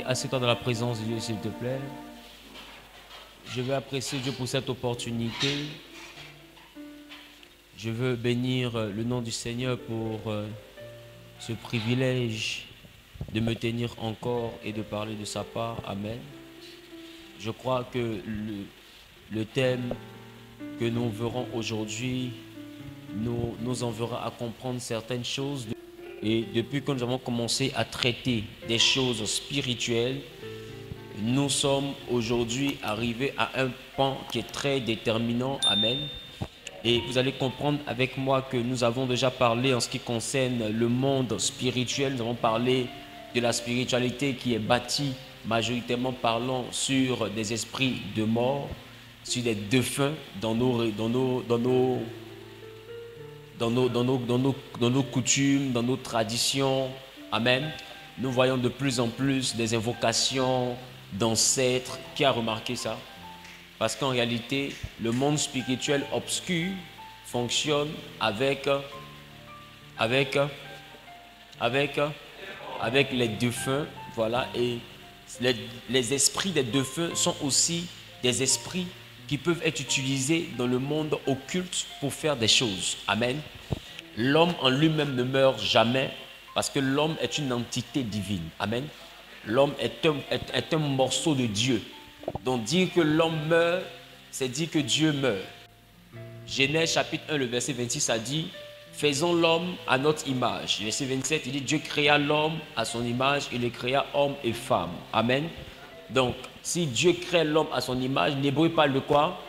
Assieds-toi dans la présence de Dieu, s'il te plaît. Je veux apprécier Dieu pour cette opportunité. Je veux bénir le nom du Seigneur pour ce privilège de me tenir encore et de parler de sa part. Amen. Je crois que le thème que nous verrons aujourd'hui nous enverra à comprendre certaines choses. Et depuis que nous avons commencé à traiter des choses spirituelles, nous sommes aujourd'hui arrivés à un pan qui est très déterminant. Amen. Et vous allez comprendre avec moi que nous avons déjà parlé en ce qui concerne le monde spirituel. Nous avons parlé de la spiritualité qui est bâtie, majoritairement parlant, sur des esprits de mort, sur des défunts dans nos coutumes, dans nos traditions. Amen. Nous voyons de plus en plus des invocations d'ancêtres. Qui a remarqué ça? Parce qu'en réalité, le monde spirituel obscur fonctionne avec les défunts. Voilà. Et les esprits des défunts sont aussi des esprits qui peuvent être utilisés dans le monde occulte pour faire des choses. Amen. L'homme en lui-même ne meurt jamais parce que l'homme est une entité divine. Amen. L'homme est un morceau de Dieu. Donc dire que l'homme meurt, c'est dire que Dieu meurt. Genèse chapitre 1, le verset 26 a dit « Faisons l'homme à notre image ». Verset 27, il dit « Dieu créa l'homme à son image, il le créa homme et femme ». Amen. Donc, si Dieu crée l'homme à son image, l'hébreu parle de quoi?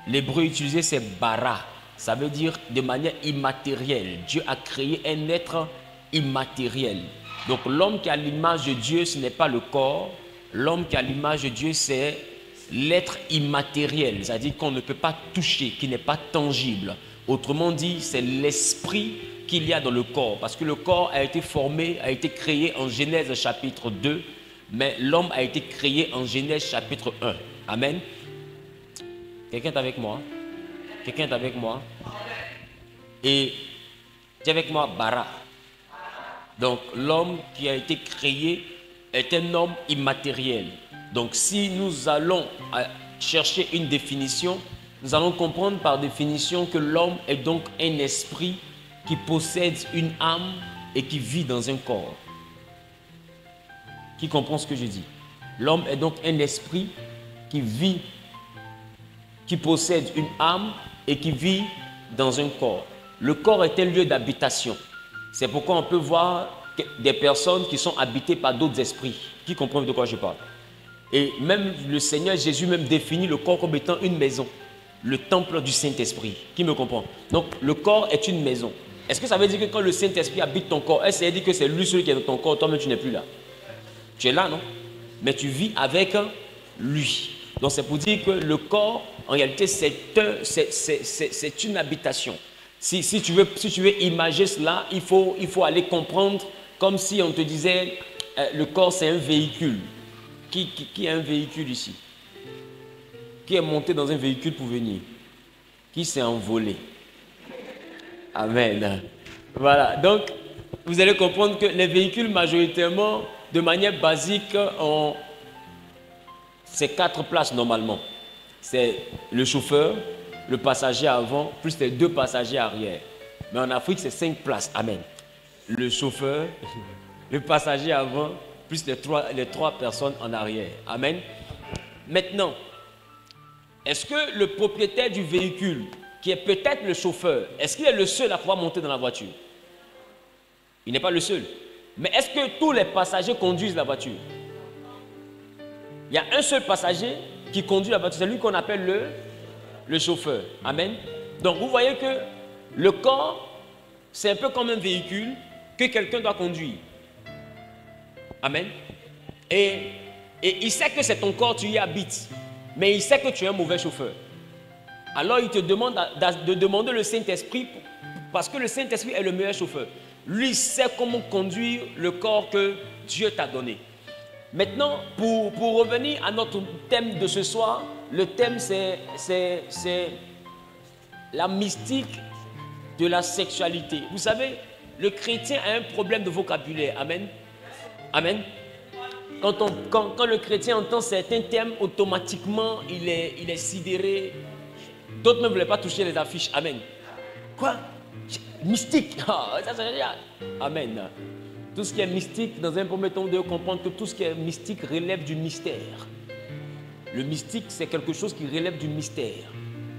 L'hébreu utilisé, c'est bara. Ça veut dire de manière immatérielle. Dieu a créé un être immatériel. Donc, l'homme qui a l'image de Dieu, ce n'est pas le corps. L'homme qui a l'image de Dieu, c'est l'être immatériel. C'est-à-dire qu'on ne peut pas toucher, qui n'est pas tangible. Autrement dit, c'est l'esprit qu'il y a dans le corps. Parce que le corps a été formé, a été créé en Genèse chapitre 2. Mais l'homme a été créé en Genèse chapitre 1. Amen. Quelqu'un est avec moi? Quelqu'un est avec moi? Et dis avec moi, bara. Donc l'homme qui a été créé est un homme immatériel. Donc si nous allons chercher une définition, nous allons comprendre par définition que l'homme est donc un esprit qui possède une âme et qui vit dans un corps. Qui comprend ce que je dis? L'homme est donc un esprit qui vit, qui possède une âme et qui vit dans un corps. Le corps est un lieu d'habitation. C'est pourquoi on peut voir des personnes qui sont habitées par d'autres esprits. Qui comprend de quoi je parle? Et même le Seigneur Jésus même définit le corps comme étant une maison. Le temple du Saint-Esprit. Qui me comprend? Donc le corps est une maison. Est-ce que ça veut dire que quand le Saint-Esprit habite ton corps, est-ce que ça veut dire que c'est lui seul qui est dans ton corps, toi-même tu n'es plus là? Tu es là, non? Mais tu vis avec lui. Donc c'est pour dire que le corps, en réalité, c'est une habitation. Si tu veux imager cela, il faut aller comprendre comme si on te disait, le corps c'est un véhicule. Qui a un véhicule ici? Qui est monté dans un véhicule pour venir? Qui s'est envolé? Amen. Voilà, donc vous allez comprendre que les véhicules majoritairement, de manière basique, c'est 4 places normalement. C'est le chauffeur, le passager avant, plus les 2 passagers arrière. Mais en Afrique, c'est 5 places. Amen. Le chauffeur, le passager avant, plus les 3 personnes en arrière. Amen. Maintenant, est-ce que le propriétaire du véhicule, qui est peut-être le chauffeur, est-ce qu'il est le seul à pouvoir monter dans la voiture? Il n'est pas le seul. Mais est-ce que tous les passagers conduisent la voiture? Il y a un seul passager qui conduit la voiture. C'est lui qu'on appelle le chauffeur. Amen. Donc vous voyez que le corps, c'est un peu comme un véhicule que quelqu'un doit conduire. Amen. Et il sait que c'est ton corps, tu y habites. Mais il sait que tu es un mauvais chauffeur. Alors il te demande de demander le Saint-Esprit, parce que le Saint-Esprit est le meilleur chauffeur. Lui sait comment conduire le corps que Dieu t'a donné. Maintenant, pour revenir à notre thème de ce soir, le thème c'est la mystique de la sexualité. Vous savez, le chrétien a un problème de vocabulaire. Amen. Amen. Quand le chrétien entend certains termes, automatiquement, il est sidéré. D'autres ne voulaient pas toucher les affiches. Amen. Quoi? Mystique. Ah, ça, amen. Tout ce qui est mystique, dans un premier temps, vous devez comprendre que tout ce qui est mystique relève du mystère. Le mystique, c'est quelque chose qui relève du mystère.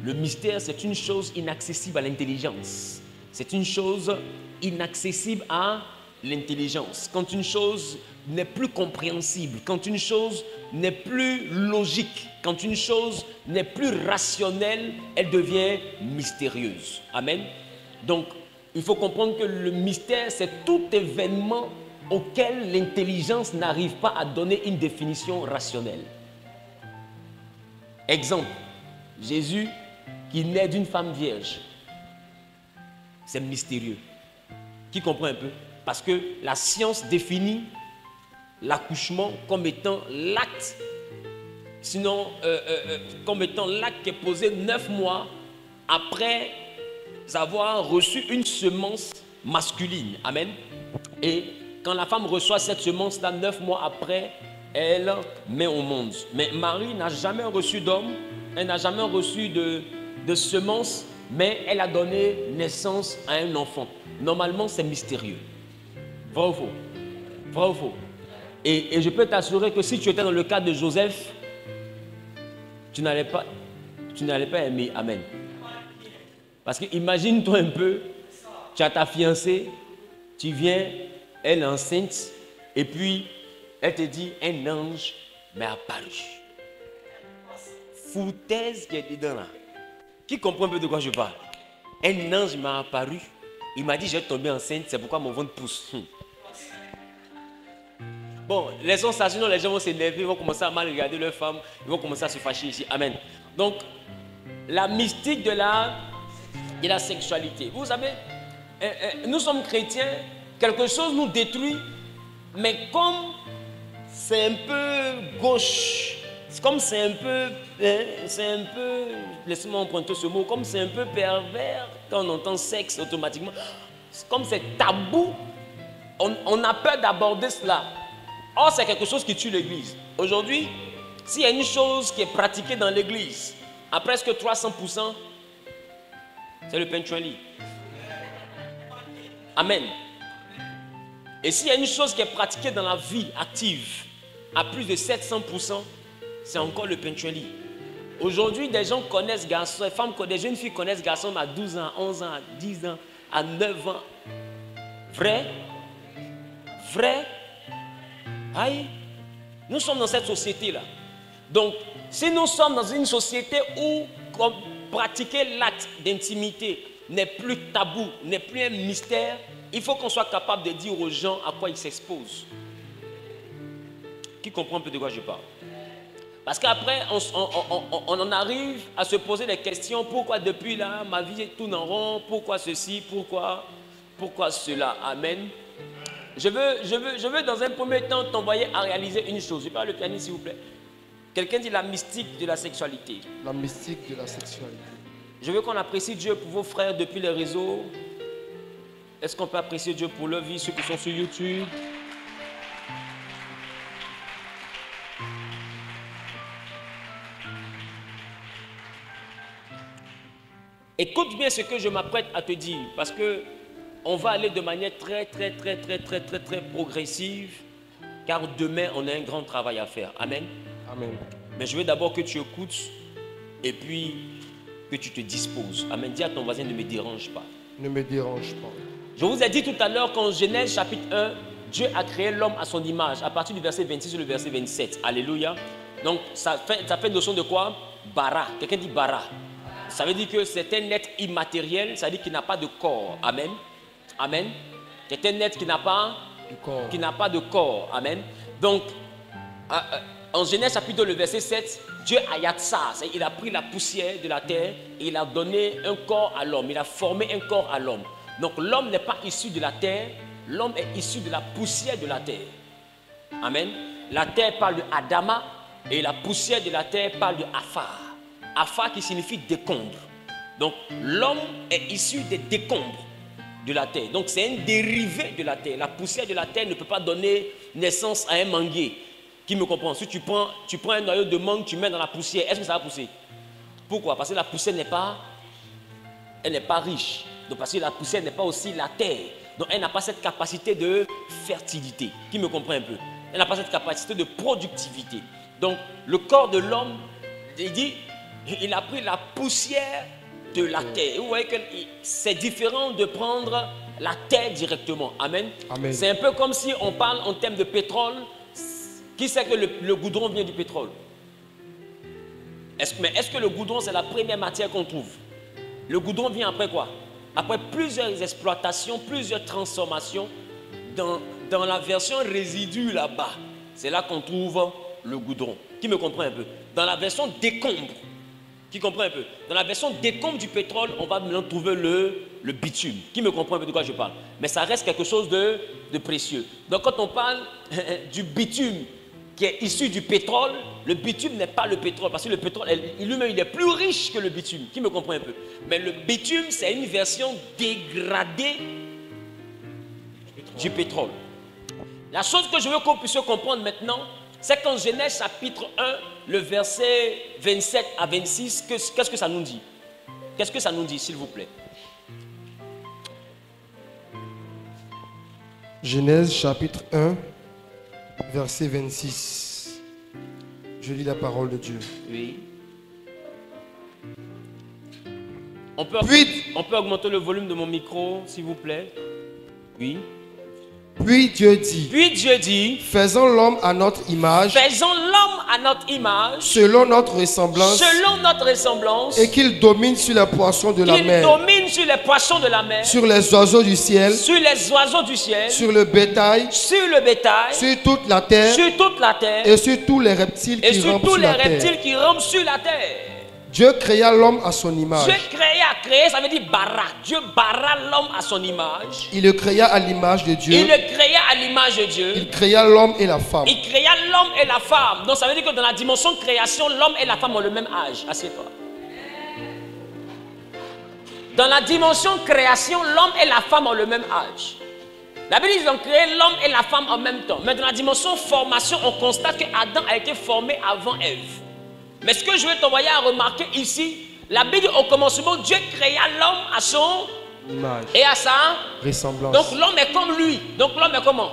Le mystère, c'est une chose inaccessible à l'intelligence. C'est une chose inaccessible à l'intelligence. Quand une chose n'est plus compréhensible, quand une chose n'est plus logique, quand une chose n'est plus rationnelle, elle devient mystérieuse. Amen. Donc, il faut comprendre que le mystère, c'est tout événement auquel l'intelligence n'arrive pas à donner une définition rationnelle. Exemple, Jésus qui naît d'une femme vierge. C'est mystérieux. Qui comprend un peu? Parce que la science définit l'accouchement comme étant l'acte, sinon comme étant l'acte qui est posé 9 mois après avoir reçu une semence masculine. Amen. Et quand la femme reçoit cette semence-là, 9 mois après, elle met au monde. Mais Marie n'a jamais reçu d'homme, elle n'a jamais reçu de semence, mais elle a donné naissance à un enfant. Normalement, c'est mystérieux. Vrai ou faux? Vrai ou faux? Et je peux t'assurer que si tu étais dans le cas de Joseph, tu n'allais pas aimer. Amen. Parce que imagine-toi un peu, tu as ta fiancée, tu viens, elle est enceinte, et puis elle te dit, un ange m'est apparu. Foutaise qui est dedans là. Qui comprend un peu de quoi je parle? Un ange m'a apparu, il m'a dit, je vais tomber enceinte, c'est pourquoi mon ventre pousse. Bon, laissons ça, sinon les gens vont s'énerver, ils vont commencer à mal regarder leurs femmes, ils vont commencer à se fâcher ici. Amen. Donc, la mystique de la sexualité. Vous savez, nous sommes chrétiens, quelque chose nous détruit, mais comme c'est un peu gauche, comme c'est un peu, laissez-moi emprunter ce mot, comme c'est un peu pervers, quand on entend sexe automatiquement, comme c'est tabou, on a peur d'aborder cela. Or, c'est quelque chose qui tue l'église. Aujourd'hui, s'il y a une chose qui est pratiquée dans l'église, à presque 300%, c'est le penchuali. Amen. Et s'il y a une chose qui est pratiquée dans la vie active, à plus de 700%, c'est encore le penchuali. Aujourd'hui, des gens connaissent garçons, des femmes, des jeunes filles connaissent garçons à 12 ans, à 11 ans, à 10 ans, à 9 ans. Vrai? Vrai? Aïe, nous sommes dans cette société-là. Donc, si nous sommes dans une société où pratiquer l'acte d'intimité n'est plus tabou, n'est plus un mystère, il faut qu'on soit capable de dire aux gens à quoi ils s'exposent. Qui comprend un peu de quoi je parle? Parce qu'après, on en arrive à se poser des questions. Pourquoi depuis là, ma vie tourne en rond? Pourquoi ceci? Pourquoi cela? Amen. Je veux dans un premier temps t'envoyer à réaliser une chose. Je parle le pianiste s'il vous plaît. Quelqu'un dit la mystique de la sexualité. La mystique de la sexualité. Je veux qu'on apprécie Dieu pour vos frères depuis les réseaux. Est-ce qu'on peut apprécier Dieu pour leur vie, ceux qui sont sur YouTube? Écoute bien ce que je m'apprête à te dire, parce que on va aller de manière très progressive, car demain, on a un grand travail à faire. Amen. Amen. Mais je veux d'abord que tu écoutes et puis que tu te disposes. Amen. Dis à ton voisin, ne me dérange pas. Ne me dérange pas. Je vous ai dit tout à l'heure qu'en Genèse chapitre 1, Dieu a créé l'homme à son image, à partir du verset 26 au verset 27. Alléluia. Donc, ça fait notion de quoi? Bara. Quelqu'un dit bara. Ça veut dire que c'est un être immatériel, ça veut dire qu'il n'a pas de corps. Amen. Amen. C'est un être qui n'a pas de corps. Amen. Donc, en Genèse chapitre 2, le verset 7, Dieu a yatsa, il a pris la poussière de la terre et il a donné un corps à l'homme. Il a formé un corps à l'homme. Donc, l'homme n'est pas issu de la terre, l'homme est issu de la poussière de la terre. Amen. La terre parle de Adama et la poussière de la terre parle de Afar. Afar qui signifie décombre. Donc, l'homme est issu des décombres de la terre. Donc c'est un dérivé de la terre. La poussière de la terre ne peut pas donner naissance à un manguier. Qui me comprend? Si tu prends un noyau de mangue, tu mets dans la poussière, est-ce que ça va pousser? Pourquoi? Parce que la poussière n'est pas riche. Donc parce que la poussière n'est pas aussi la terre. Donc elle n'a pas cette capacité de fertilité. Qui me comprend un peu? Elle n'a pas cette capacité de productivité. Donc le corps de l'homme, il dit, il a pris la poussière de la terre. Et vous voyez que c'est différent de prendre la terre directement. Amen. Amen. C'est un peu comme si on parle en termes de pétrole. Qui sait que le goudron vient du pétrole? Mais est-ce que le goudron c'est la première matière qu'on trouve? Le goudron vient après quoi? Après plusieurs exploitations, plusieurs transformations, dans la version résidu là-bas, c'est là qu'on trouve le goudron. Qui me comprend un peu? Dans la version décombre, qui comprend un peu? Dans la version décombre du pétrole, on va maintenant trouver le bitume. Qui me comprend un peu de quoi je parle? Mais ça reste quelque chose de précieux. Donc quand on parle du bitume qui est issu du pétrole, le bitume n'est pas le pétrole, parce que le pétrole lui-même il est plus riche que le bitume. Qui me comprend un peu? Mais le bitume c'est une version dégradée du pétrole. La chose que je veux qu'on puisse comprendre maintenant, c'est qu'en Genèse chapitre 1, le verset 27 à 26, qu'est-ce que ça nous dit? Qu'est-ce que ça nous dit, s'il vous plaît? Genèse chapitre 1, verset 26. Je lis la parole de Dieu. Oui. On peut augmenter le volume de mon micro, s'il vous plaît? Oui. Puis Dieu dit, faisons l'homme à notre image, selon notre ressemblance, et qu'il domine sur les poissons de la mer, sur les oiseaux du ciel, sur le bétail, sur toute la terre, et sur tous les reptiles qui rampent sur la terre. Dieu créa l'homme à son image. Créer, ça veut dire bara. Dieu bara l'homme à son image. Il le créa à l'image de Dieu. Il créa l'homme et la femme. Donc ça veut dire que dans la dimension de création, l'homme et la femme ont le même âge. Assieds-toi. Dans la dimension de création, l'homme et la femme ont le même âge. La Bible dit qu'ils ont créé l'homme et la femme en même temps. Mais dans la dimension de formation, on constate que Adam a été formé avant Ève. Mais ce que je veux t'envoyer à remarquer ici, la Bible dit au commencement, Dieu créa l'homme à son image et à sa ressemblance. Donc l'homme est comme lui. Donc l'homme est comment?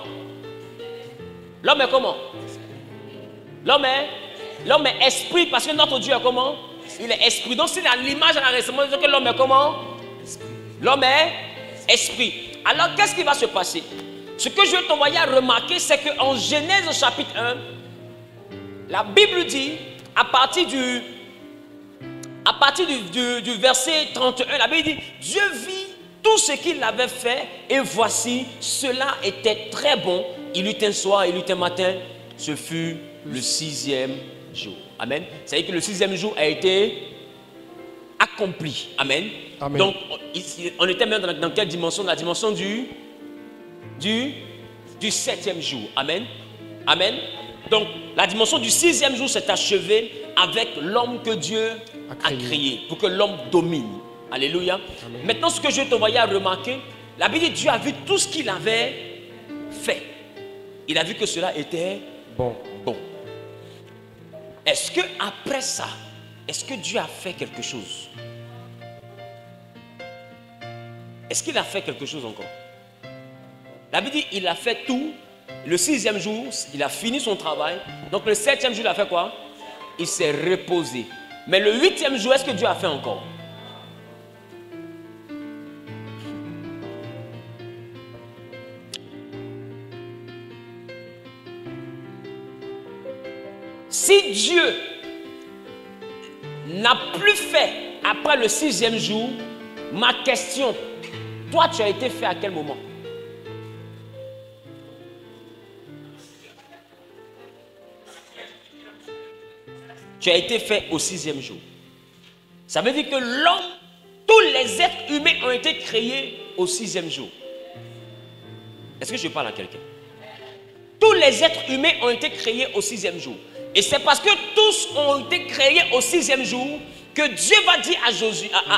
L'homme est comment? L'homme est esprit, parce que notre Dieu est comment? Il est esprit. Donc s'il a l'image et la ressemblance, que l'homme est comment? L'homme est esprit. Alors qu'est-ce qui va se passer? Ce que je veux t'envoyer à remarquer, c'est qu'en Genèse chapitre 1, la Bible dit, à partir du verset 31, la Bible dit, Dieu vit tout ce qu'il avait fait et voici, cela était très bon. Il eut un soir, il eut un matin, ce fut le 6e jour. Amen. C'est-à-dire que le 6e jour a été accompli. Amen. Amen. Donc, on était même dans quelle dimension? La dimension du 7e jour. Amen. Amen. Donc, la dimension du 6e jour s'est achevée avec l'homme que Dieu a créé pour que l'homme domine. Alléluia. Amen. Maintenant, ce que je vais t'envoyer à remarquer, la Bible dit Dieu a vu tout ce qu'il avait fait. Il a vu que cela était bon. Est-ce que après ça, est-ce que Dieu a fait quelque chose? Est-ce qu'il a fait quelque chose encore? La Bible dit il a fait tout. Le 6e jour, il a fini son travail. Donc le 7e jour, il a fait quoi? Il s'est reposé. Mais le 8e jour, est-ce que Dieu a fait encore? Si Dieu n'a plus fait après le 6e jour, ma question, toi tu as été fait à quel moment? Tu as été fait au 6e jour. Ça veut dire que l'homme, tous les êtres humains ont été créés au 6e jour. Est-ce que je parle à quelqu'un? Tous les êtres humains ont été créés au 6e jour. Et c'est parce que tous ont été créés au 6e jour que Dieu va dire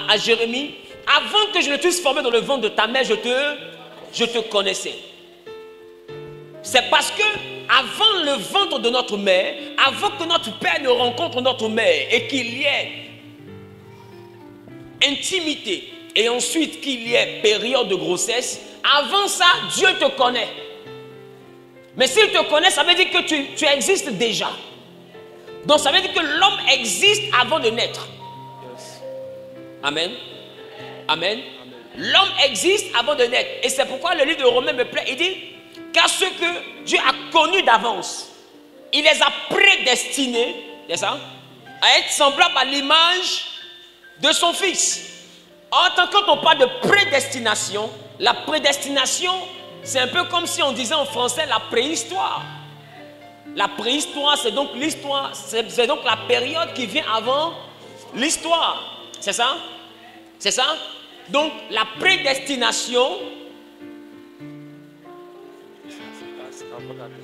à Jérémie, avant que je ne t'eusse formé dans le ventre de ta mère, je te connaissais. C'est parce que avant le ventre de notre mère, avant que notre père ne rencontre notre mère et qu'il y ait intimité et ensuite qu'il y ait période de grossesse, avant ça, Dieu te connaît. Mais s'il te connaît, ça veut dire que tu existes déjà. Donc ça veut dire que l'homme existe avant de naître. Amen. Amen. L'homme existe avant de naître. Et c'est pourquoi le livre de Romains me plaît. Il dit, car ceux que Dieu a connus d'avance, il les a prédestinés, c'est ça, à être semblables à l'image de son Fils. En tant qu'on parle de prédestination, la prédestination, c'est un peu comme si on disait en français la préhistoire. La préhistoire, c'est donc l'histoire, c'est donc la période qui vient avant l'histoire. C'est ça? C'est ça? Donc la prédestination,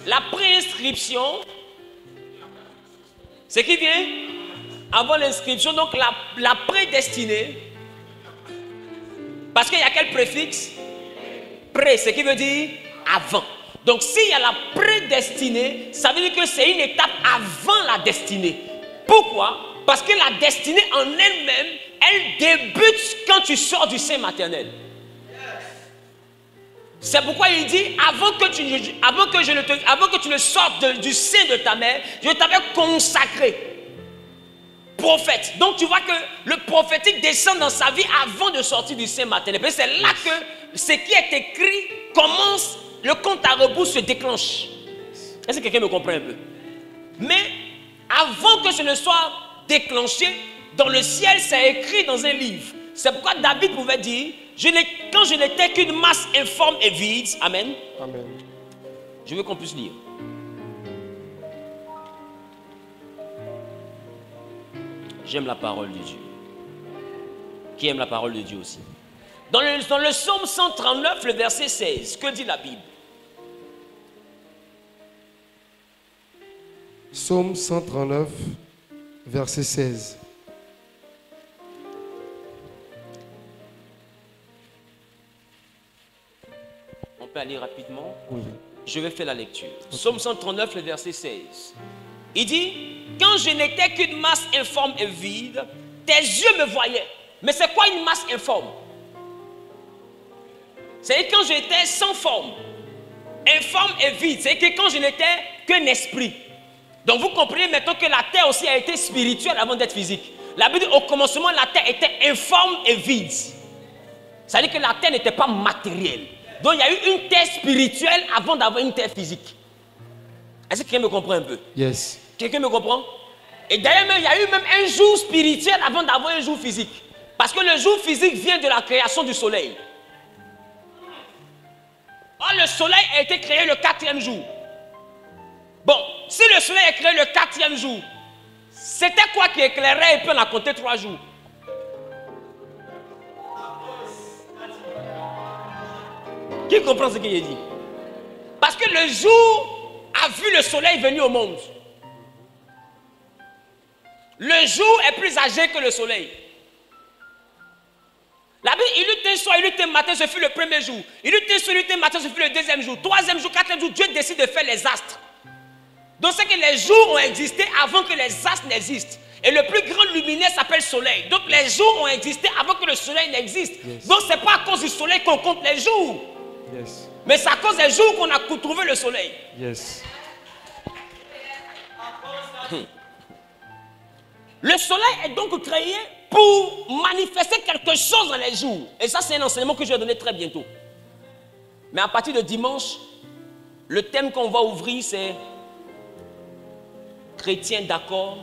la préinscription, c'est qui vient avant l'inscription. Donc la prédestinée, parce qu'il y a quel préfixe? Pré, ce qui veut dire avant. Donc s'il y a la prédestinée, ça veut dire que c'est une étape avant la destinée. Pourquoi? Parce que la destinée en elle-même, elle débute quand tu sors du sein maternel. C'est pourquoi il dit, avant que tu ne sortes du sein de ta mère, je t'avais consacré prophète. Donc tu vois que le prophétique descend dans sa vie avant de sortir du sein maternel. C'est là que ce qui est écrit commence, le compte à rebours se déclenche. Est-ce que quelqu'un me comprend un peu? Mais avant que ce ne soit déclenché, dans le ciel, c'est écrit dans un livre. C'est pourquoi David pouvait dire, quand je n'étais qu'une masse informe et vide, amen. Amen. Je veux qu'on puisse lire. J'aime la parole de Dieu. Qui aime la parole de Dieu aussi? Dans le psaume 139, le verset 16, que dit la Bible? Psaume 139, verset 16. On peut aller rapidement? Oui. Je vais faire la lecture. Okay. Psaume 139, le verset 16. Il dit, quand je n'étais qu'une masse informe et vide, tes yeux me voyaient. Mais c'est quoi une masse informe? C'est quand j'étais sans forme, informe et vide. C'est que quand je n'étais qu'un esprit. Donc vous comprenez maintenant que la terre aussi a été spirituelle avant d'être physique. La Bible dit, au commencement, la terre était informe et vide. Ça veut dire que la terre n'était pas matérielle. Donc il y a eu une terre spirituelle avant d'avoir une terre physique. Est-ce que quelqu'un me comprend un peu? Yes. Quelqu'un me comprend? Et d'ailleurs, il y a eu même un jour spirituel avant d'avoir un jour physique. Parce que le jour physique vient de la création du soleil. Or, le soleil a été créé le 4e jour. Bon, si le soleil est créé le 4e jour, c'était quoi qui éclairait et puis on a compté 3 jours? Qui comprend ce qu'il a dit? Parce que le jour a vu le soleil venir au monde. Le jour est plus âgé que le soleil. La Bible, il eut un soir, il eut un matin, ce fut le premier jour. Il eut un soir, il eut un matin, ce fut le 2e jour. 3e jour, 4e jour, Dieu décide de faire les astres. Donc c'est que les jours ont existé avant que les astres n'existent. Et le plus grand luminaire s'appelle soleil. Donc les jours ont existé avant que le soleil n'existe. Yes. Donc c'est pas à cause du soleil qu'on compte les jours. Yes. Mais c'est à cause des jours qu'on a trouvé le soleil. Yes. Le soleil est donc créé pour manifester quelque chose dans les jours. Et ça, c'est un enseignement que je vais donner très bientôt. Mais à partir de dimanche, le thème qu'on va ouvrir, c'est chrétien d'accord,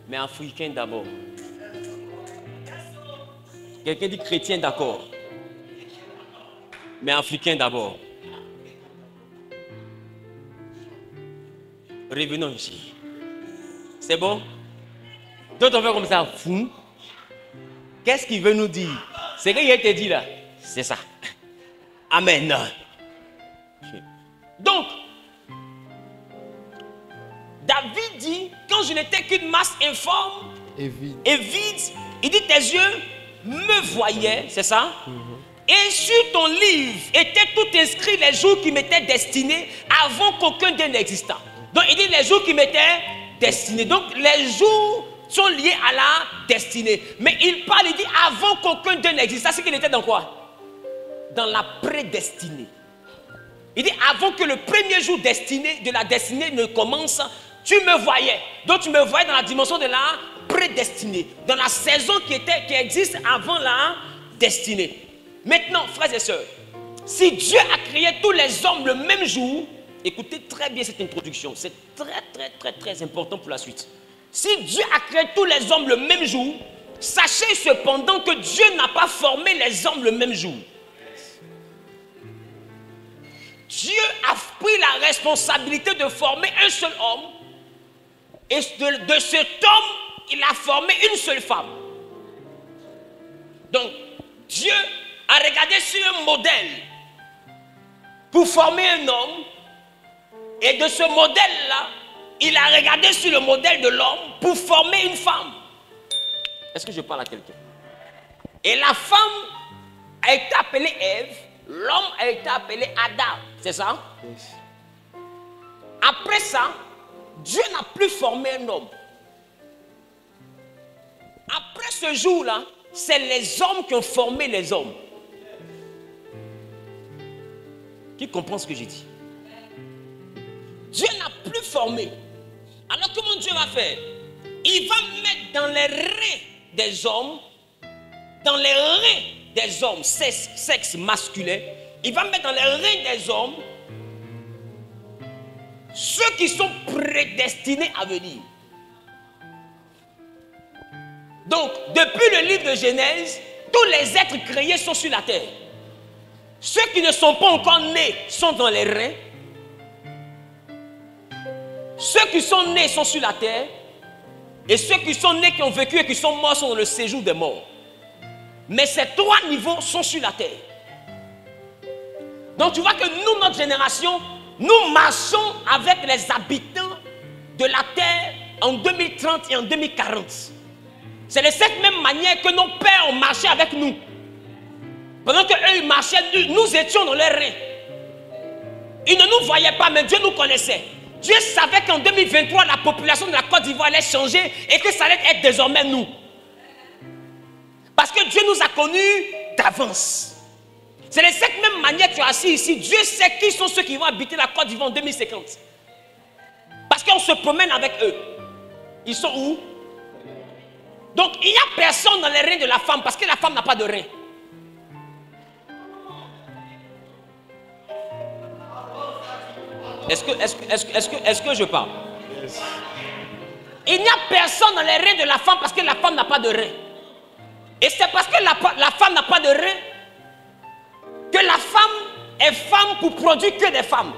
mais africain d'abord. Quelqu'un dit chrétien d'accord, mais africain d'abord. Revenons ici. C'est bon? Donc on fait comme ça, fou. Qu'est-ce qu'il veut nous dire? C'est ce qu'il te dit là. C'est ça. Amen. Donc, David dit, quand je n'étais qu'une masse informe et vide, il dit tes yeux me voyaient, c'est ça? Et sur ton livre étaient tout inscrits les jours qui m'étaient destinés avant qu'aucun d'eux n'existât. Donc il dit les jours qui m'étaient destinés. Donc les jours sont liés à la destinée. Mais il parle, il dit avant qu'aucun d'eux n'existât. C'est qu'il était dans quoi? Dans la prédestinée. Il dit avant que le premier jour de la destinée ne commence, tu me voyais. Donc tu me voyais dans la dimension de la prédestinée. Dans la saison qui existe avant la destinée. Maintenant, frères et sœurs, si Dieu a créé tous les hommes le même jour, écoutez très bien cette introduction, c'est très important pour la suite. Si Dieu a créé tous les hommes le même jour, sachez cependant que Dieu n'a pas formé les hommes le même jour. Dieu a pris la responsabilité de former un seul homme, et de cet homme, il a formé une seule femme. Donc, Dieu a regardé sur un modèle pour former un homme, et de ce modèle-là, il a regardé sur le modèle de l'homme pour former une femme. Est-ce que je parle à quelqu'un? Et la femme a été appelée Ève, l'homme a été appelé Adam, c'est ça? Après ça, Dieu n'a plus formé un homme. Après ce jour-là, c'est les hommes qui ont formé les hommes. Qui comprend ce que j'ai dit? Dieu n'a plus formé. Alors comment Dieu va faire? Il va mettre dans les reins des hommes, dans les reins des hommes, sexe masculin, il va mettre dans les reins des hommes ceux qui sont prédestinés à venir. Donc, depuis le livre de Genèse, tous les êtres créés sont sur la terre. Ceux qui ne sont pas encore nés sont dans les reins. Ceux qui sont nés sont sur la terre. Et ceux qui sont nés, qui ont vécu et qui sont morts sont dans le séjour des morts. Mais ces trois niveaux sont sur la terre. Donc tu vois que nous, notre génération, nous marchons avec les habitants de la terre en 2030 et en 2040. C'est de cette même manière que nos pères ont marché avec nous. Pendant qu'eux ils marchaient, nous étions dans leurs reins. Ils ne nous voyaient pas, mais Dieu nous connaissait. Dieu savait qu'en 2023, la population de la Côte d'Ivoire allait changer et que ça allait être désormais nous. Parce que Dieu nous a connus d'avance. C'est de cette même manière que tu es assis ici. Dieu sait qui sont ceux qui vont habiter la Côte d'Ivoire en 2050. Parce qu'on se promène avec eux. Ils sont où? Donc il n'y a personne dans les reins de la femme parce que la femme n'a pas de reins. Est-ce que je parle? Yes. Il n'y a personne dans les reins de la femme parce que la femme n'a pas de reins. Et c'est parce que la femme n'a pas de reins que la femme est femme pour produire que des femmes.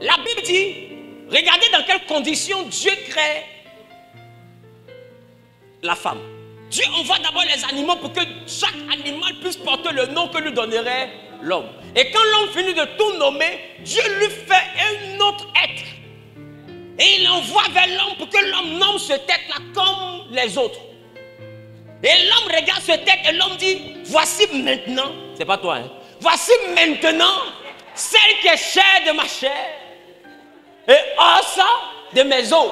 La Bible dit, regardez dans quelles conditions Dieu crée la femme. Dieu envoie d'abord les animaux pour que chaque animal puisse porter le nom que lui donnerait l'homme. Et quand l'homme finit de tout nommer, Dieu lui fait un autre être. Et il envoie vers l'homme pour que l'homme nomme ce être-là comme les autres. Et l'homme regarde ce tête et l'homme dit, voici maintenant, c'est pas toi, hein, voici maintenant celle qui est chair de ma chair et os de mes os.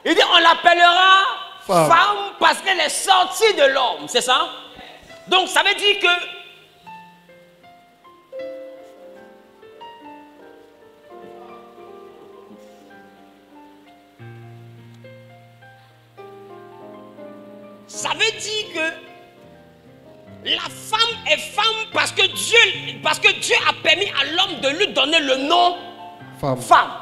Il dit, on l'appellera femme parce qu'elle est sortie de l'homme, c'est ça? Donc ça veut dire que la femme est femme parce que Dieu a permis à l'homme de lui donner le nom femme.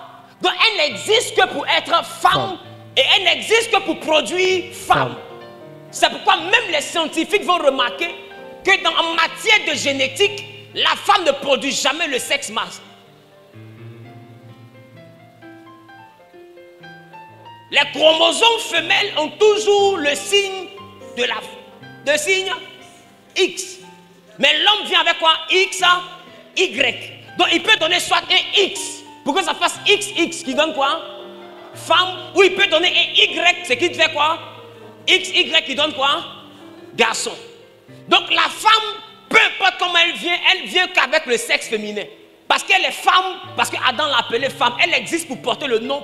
Donc elle n'existe que pour être femme. Et elle n'existe que pour produire femme. C'est pourquoi même les scientifiques vont remarquer que en matière de génétique, la femme ne produit jamais le sexe masculin. Les chromosomes femelles ont toujours le signe de signe X. Mais l'homme vient avec quoi? X, Y. Donc il peut donner soit un X pour que ça fasse XX qui donne quoi? femme, ou il peut donner un Y, c'est qui fait quoi? X, Y qui donne quoi? Garçon. Donc la femme, peu importe comment elle vient qu'avec le sexe féminin. Parce qu'elle est femme, parce qu'Adam l'a appelée femme, elle existe pour porter le nom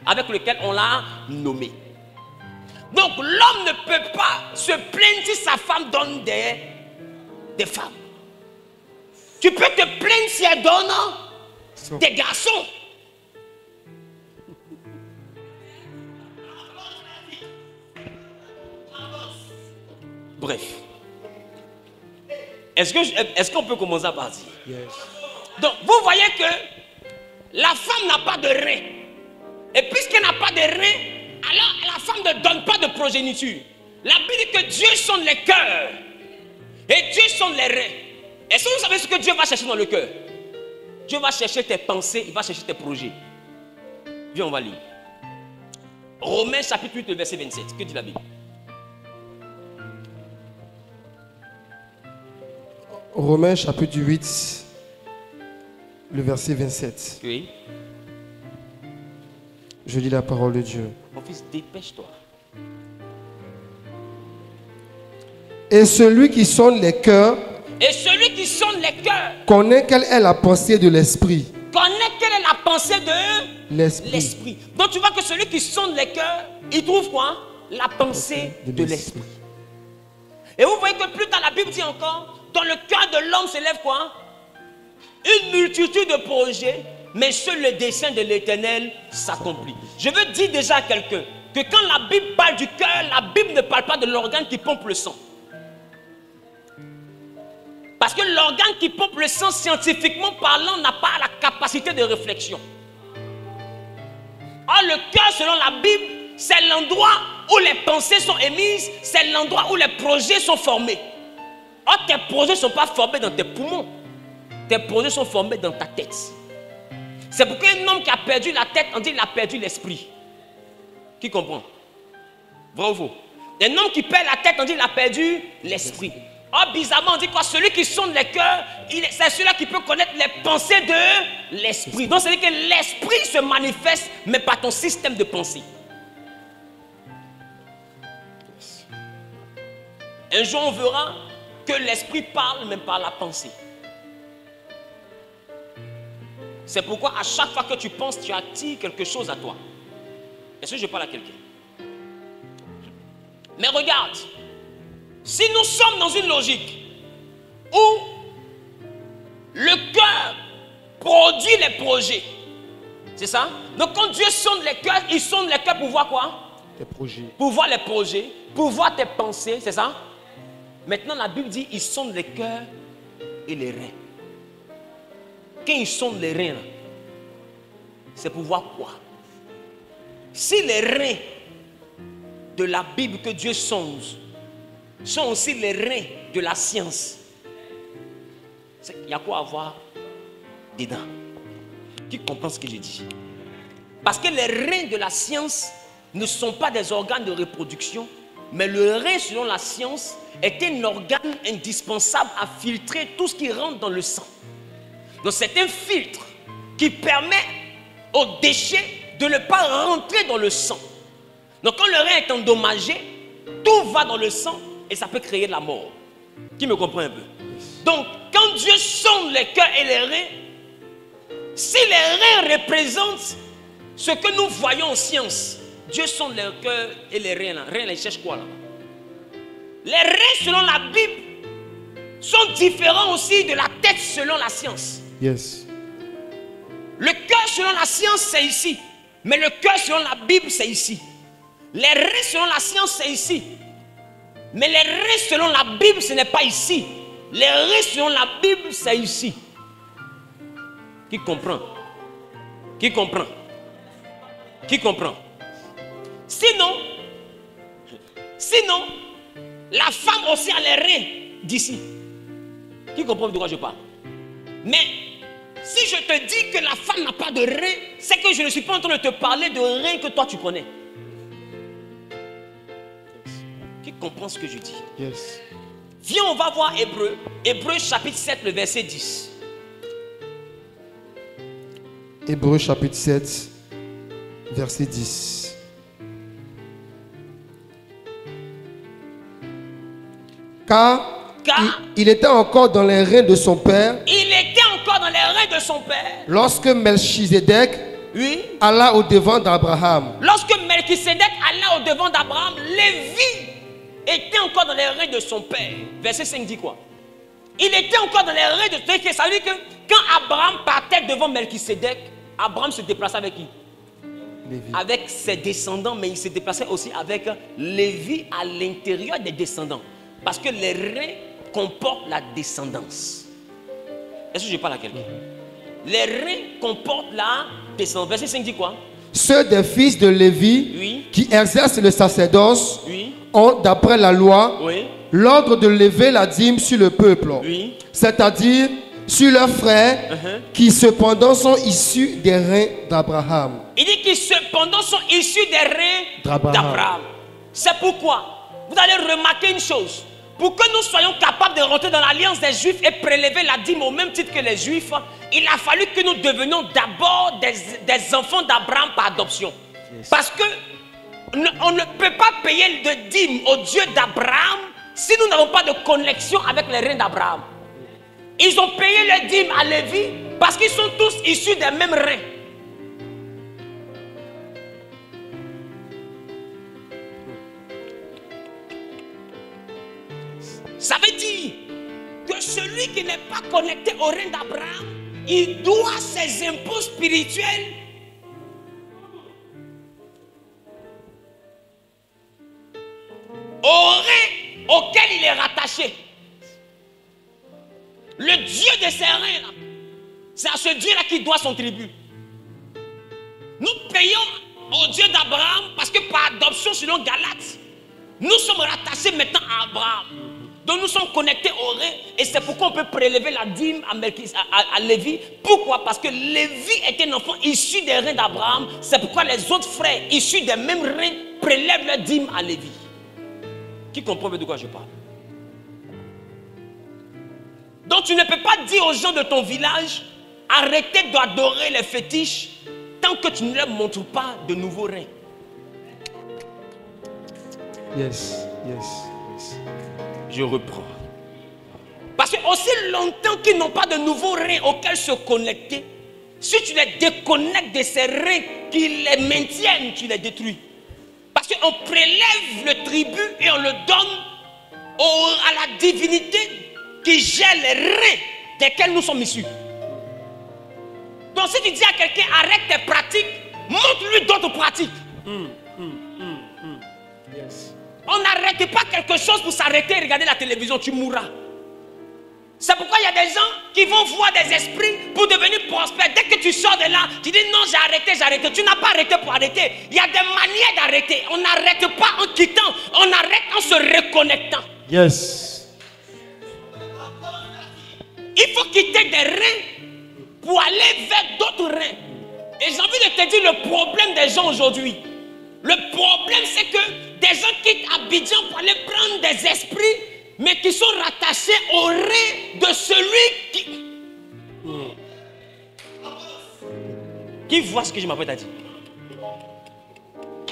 avec lequel on l'a nommée. Donc l'homme ne peut pas se plaindre si sa femme donne des femmes. Tu peux te plaindre si elle donne des garçons. Bref. Est-ce qu'on peut commencer à partir? Yes. Donc, vous voyez que la femme n'a pas de rein. Et puisqu'elle n'a pas de rein, alors la femme ne donne pas de progéniture. La Bible dit que Dieu sonde les cœurs. Et Dieu sonde les reins. Est-ce que vous savez ce que Dieu va chercher dans le cœur? Dieu va chercher tes pensées, il va chercher tes projets. Viens, on va lire. Romains chapitre 8, verset 27. Que dit la Bible? Romains chapitre 8, le verset 27. Oui. Je lis la parole de Dieu. Mon fils, dépêche-toi. Et celui qui sonde les cœurs, connaît quelle est la pensée de l'esprit. Connaît quelle est la pensée de l'esprit. Donc tu vois que celui qui sonde les cœurs, il trouve quoi? La pensée de l'esprit. Et vous voyez que plus tard la Bible dit encore, dans le cœur de l'homme s'élève quoi? Une multitude de projets, mais seul le dessein de l'Éternel s'accomplit. Je veux dire déjà à quelqu'un que quand la Bible parle du cœur, la Bible ne parle pas de l'organe qui pompe le sang. Parce que l'organe qui pompe le sang, scientifiquement parlant, n'a pas la capacité de réflexion. Or, le cœur, selon la Bible, c'est l'endroit où les pensées sont émises, c'est l'endroit où les projets sont formés. Or, tes projets ne sont pas formés dans tes poumons. Tes projets sont formés dans ta tête. C'est pourquoi un homme qui a perdu la tête, on dit qu'il a perdu l'esprit. Qui comprend? Vrai ou faux? Un homme qui perd la tête, on dit qu'il a perdu l'esprit. Or, bizarrement, on dit quoi? Celui qui sonde les cœurs, c'est celui-là qui peut connaître les pensées de l'esprit. Donc, c'est-à-dire que l'esprit se manifeste, mais par ton système de pensée. Un jour, on verra que l'esprit parle, même par la pensée. C'est pourquoi à chaque fois que tu penses, tu attires quelque chose à toi. Est-ce que je parle à quelqu'un? Mais regarde, si nous sommes dans une logique où le cœur produit les projets, c'est ça? Donc quand Dieu sonde les cœurs, il sonde les cœurs pour voir quoi? Les projets. Pour voir les projets, pour voir tes pensées, c'est ça? Maintenant la Bible dit, il sonde les cœurs et les reins. Quand il sonde les reins, c'est pour voir quoi? Si les reins de la Bible que Dieu sonde sont aussi les reins de la science, il y a quoi à voir dedans? Qui comprend ce que j'ai dit? Parce que les reins de la science ne sont pas des organes de reproduction, mais le rein, selon la science, est un organe indispensable à filtrer tout ce qui rentre dans le sang. Donc c'est un filtre qui permet aux déchets de ne pas rentrer dans le sang. Donc quand le rein est endommagé, tout va dans le sang et ça peut créer de la mort. Qui me comprend un peu? Donc quand Dieu sonde les cœurs et les reins, si les reins représentent ce que nous voyons en science, Dieu sonde les cœurs et les reins là. Reins, ils cherchent quoi là? Les reins selon la Bible sont différents aussi de la tête selon la science. Yes. Le cœur selon la science c'est ici, mais le cœur selon la Bible c'est ici. Les reins selon la science c'est ici, mais les reins selon la Bible ce n'est pas ici. Les reins selon la Bible c'est ici. Qui comprend? Qui comprend? Qui comprend? Sinon, la femme aussi a les reins d'ici. Qui comprend de quoi je parle? Mais si je te dis que la femme n'a pas de reins, c'est que je ne suis pas en train de te parler de reins que toi tu connais. Qui comprend ce que je dis? Yes. Viens, on va voir Hébreux. Hébreux chapitre 7, le verset 10. Hébreux chapitre 7, verset 10. Car il était encore dans les reins de son père. Il était encore dans les reins de son père. Lorsque Melchizedek alla au devant d'Abraham. Lorsque Melchizedek alla au devant d'Abraham, Lévi était encore dans les reins de son père. Verset 5 dit quoi? Il était encore dans les reins de son père. Ça veut dire que quand Abraham partait devant Melchizedek, Abraham se déplaçait avec qui? Lévi. Avec ses descendants, mais il se déplaçait aussi avec Lévi à l'intérieur des descendants. Parce que les reins comportent la descendance. Est-ce que je parle à quelqu'un? Les reins comportent la descendance. Verset 5 dit quoi? Ceux des fils de Lévi qui exercent le sacerdoce ont, d'après la loi, l'ordre de lever la dîme sur le peuple. C'est-à-dire sur leurs frères qui cependant sont issus des reins d'Abraham. Il dit qu'ils cependant sont issus des reins d'Abraham. C'est pourquoi vous allez remarquer une chose. Pour que nous soyons capables de rentrer dans l'alliance des Juifs et prélever la dîme au même titre que les Juifs, il a fallu que nous devenions d'abord des enfants d'Abraham par adoption. Parce que on ne peut pas payer de dîme au Dieu d'Abraham si nous n'avons pas de connexion avec les reins d'Abraham. Ils ont payé le dîme à Lévi parce qu'ils sont tous issus des mêmes reins. Ça veut dire que celui qui n'est pas connecté au règne d'Abraham, il doit ses impôts spirituels au règne auquel il est rattaché. Le Dieu de ces reins, c'est à ce Dieu-là qui doit son tribut. Nous payons au Dieu d'Abraham parce que par adoption, selon Galates, nous sommes rattachés maintenant à Abraham. Donc nous sommes connectés au rein et c'est pourquoi on peut prélever la dîme à Lévi. Pourquoi? Parce que Lévi est un enfant issu des reins d'Abraham. C'est pourquoi les autres frères issus des mêmes reins prélèvent la dîme à Lévi. Qui comprend de quoi je parle? Donc tu ne peux pas dire aux gens de ton village arrêtez d'adorer les fétiches tant que tu ne leur montres pas de nouveaux reins. Yes. Je reprends. Parce que aussi longtemps qu'ils n'ont pas de nouveaux reins auxquels se connecter, si tu les déconnectes de ces reins qui les maintiennent, tu les détruis. Parce qu'on prélève le tribut et on le donne à la divinité qui gère les reins desquels nous sommes issus. Donc si tu dis à quelqu'un arrête tes pratiques, montre-lui d'autres pratiques. Yes. On n'arrête pas quelque chose pour s'arrêter et regarder la télévision, tu mourras. C'est pourquoi il y a des gens qui vont voir des esprits pour devenir prospères. Dès que tu sors de là, tu dis non, j'ai arrêté. Tu n'as pas arrêté pour arrêter. Il y a des manières d'arrêter. On n'arrête pas en quittant, on arrête en se reconnectant. Yes. Il faut quitter des reins pour aller vers d'autres reins. Et j'ai envie de te dire le problème des gens aujourd'hui. Le problème, c'est que des gens quittent Abidjan pour aller prendre des esprits, mais qui sont rattachés au rein de celui qui voit ce que je m'apprête à dire.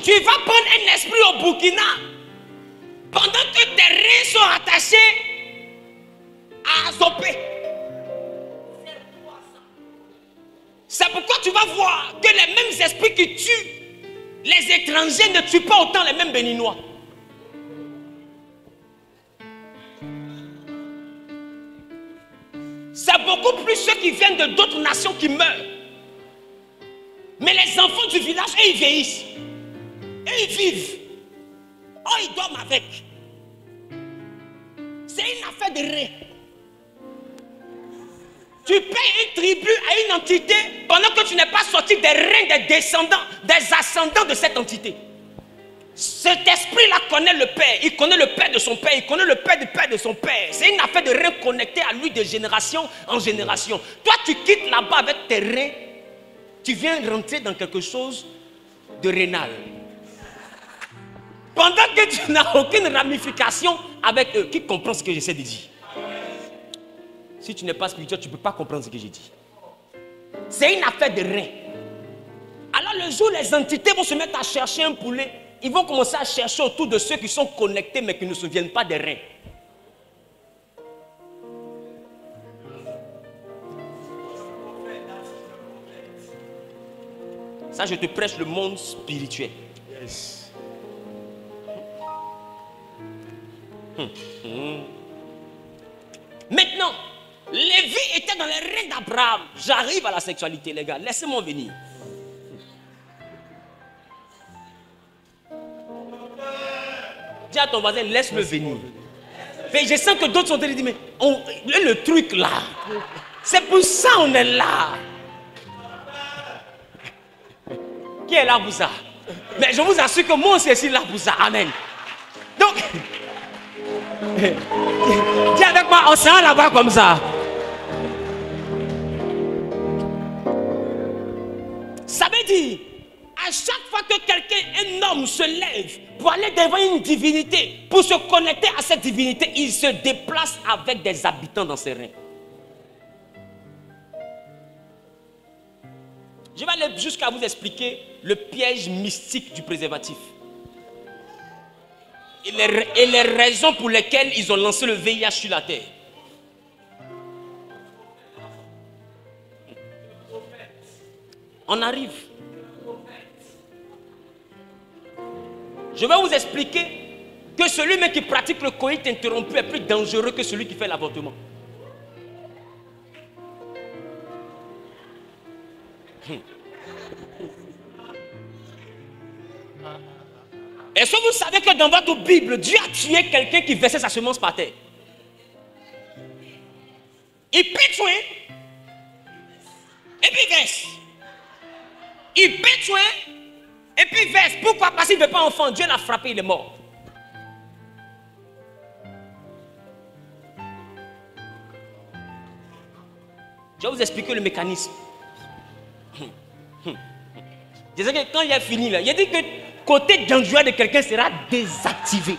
Tu vas prendre un esprit au Burkina pendant que tes reins sont rattachés à Azopé. C'est pourquoi tu vas voir que les mêmes esprits qui tuent les étrangers ne tuent pas autant les mêmes Béninois. C'est beaucoup plus ceux qui viennent de d'autres nations qui meurent. Mais les enfants du village, eux, ils vieillissent. Et ils vivent. Oh, ils dorment avec. C'est une affaire de reins. Tu payes un tribut à une entité pendant que tu n'es pas sorti des reins des descendants, des ascendants de cette entité. Cet esprit-là connaît le Père. Il connaît le Père de son Père. Il connaît le Père du Père de son Père. C'est une affaire de reins connectés à lui de génération en génération. Toi, tu quittes là-bas avec tes reins. Tu viens rentrer dans quelque chose de rénal. Pendant que tu n'as aucune ramification avec eux. Qui comprend ce que j'essaie de dire? Si tu n'es pas spirituel, tu ne peux pas comprendre ce que j'ai dit. C'est une affaire de reins. Alors le jour où les entités vont se mettre à chercher un poulet, ils vont commencer à chercher autour de ceux qui sont connectés mais qui ne se souviennent pas des reins. Ça, je te prêche le monde spirituel. Yes. Maintenant, Lévi était dans les reins d'Abraham. J'arrive à la sexualité, les gars. Laissez-moi venir. Dis à ton voisin, laisse-le venir. Mais je sens que d'autres sont en train de dire, mais le truc là, c'est pour ça qu'on est là. Qui est là pour ça? Mais je vous assure que moi aussi je suis là pour ça. Amen. Donc, dis avec moi, on sera là-bas comme ça. Ça veut dire, à chaque fois que quelqu'un, un homme se lève pour aller devant une divinité, pour se connecter à cette divinité, il se déplace avec des habitants dans ses reins. Je vais aller jusqu'à vous expliquer le piège mystique du préservatif. Et les raisons pour lesquelles ils ont lancé le VIH sur la terre. On arrive. Je vais vous expliquer que celui même qui pratique le coït interrompu est plus dangereux que celui qui fait l'avortement. Est-ce que vous savez que dans votre Bible, Dieu a tué quelqu'un qui versait sa semence par terre? Il peut tuer et puis verse. Il peut tuer et puis verse. Pourquoi? Parce qu'il ne veut pas enfant. Dieu l'a frappé, il est mort. Je vais vous expliquer le mécanisme. Je sais que quand il a fini là, il a dit que côté dangereux de quelqu'un sera désactivé.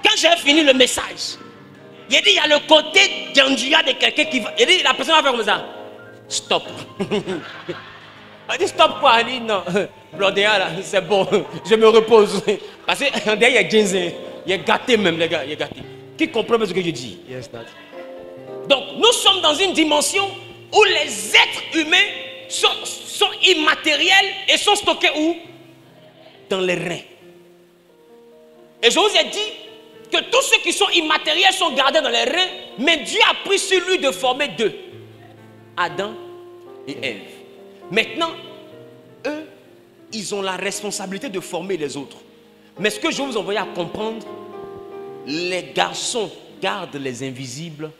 Quand j'ai fini le message, il a dit il y a le côté dangereux de quelqu'un qui va. Il a dit la personne va faire comme ça. Stop. Il dit stop quoi? Il dit non. Blondéa là, c'est bon. Je me repose. Parce que derrière il y a jeans, il est gâté même les gars, il est gâté. Qui comprend ce que je dis? Yes, Dad. Donc nous sommes dans une dimension où les êtres humains sont immatériels et sont stockés où? Dans les reins. Et je vous ai dit que tous ceux qui sont immatériels sont gardés dans les reins, mais Dieu a pris sur lui de former deux, Adam et Ève. Maintenant, eux, ils ont la responsabilité de former les autres. Mais ce que je vais vous envoyer à comprendre, les garçons gardent les invisibles,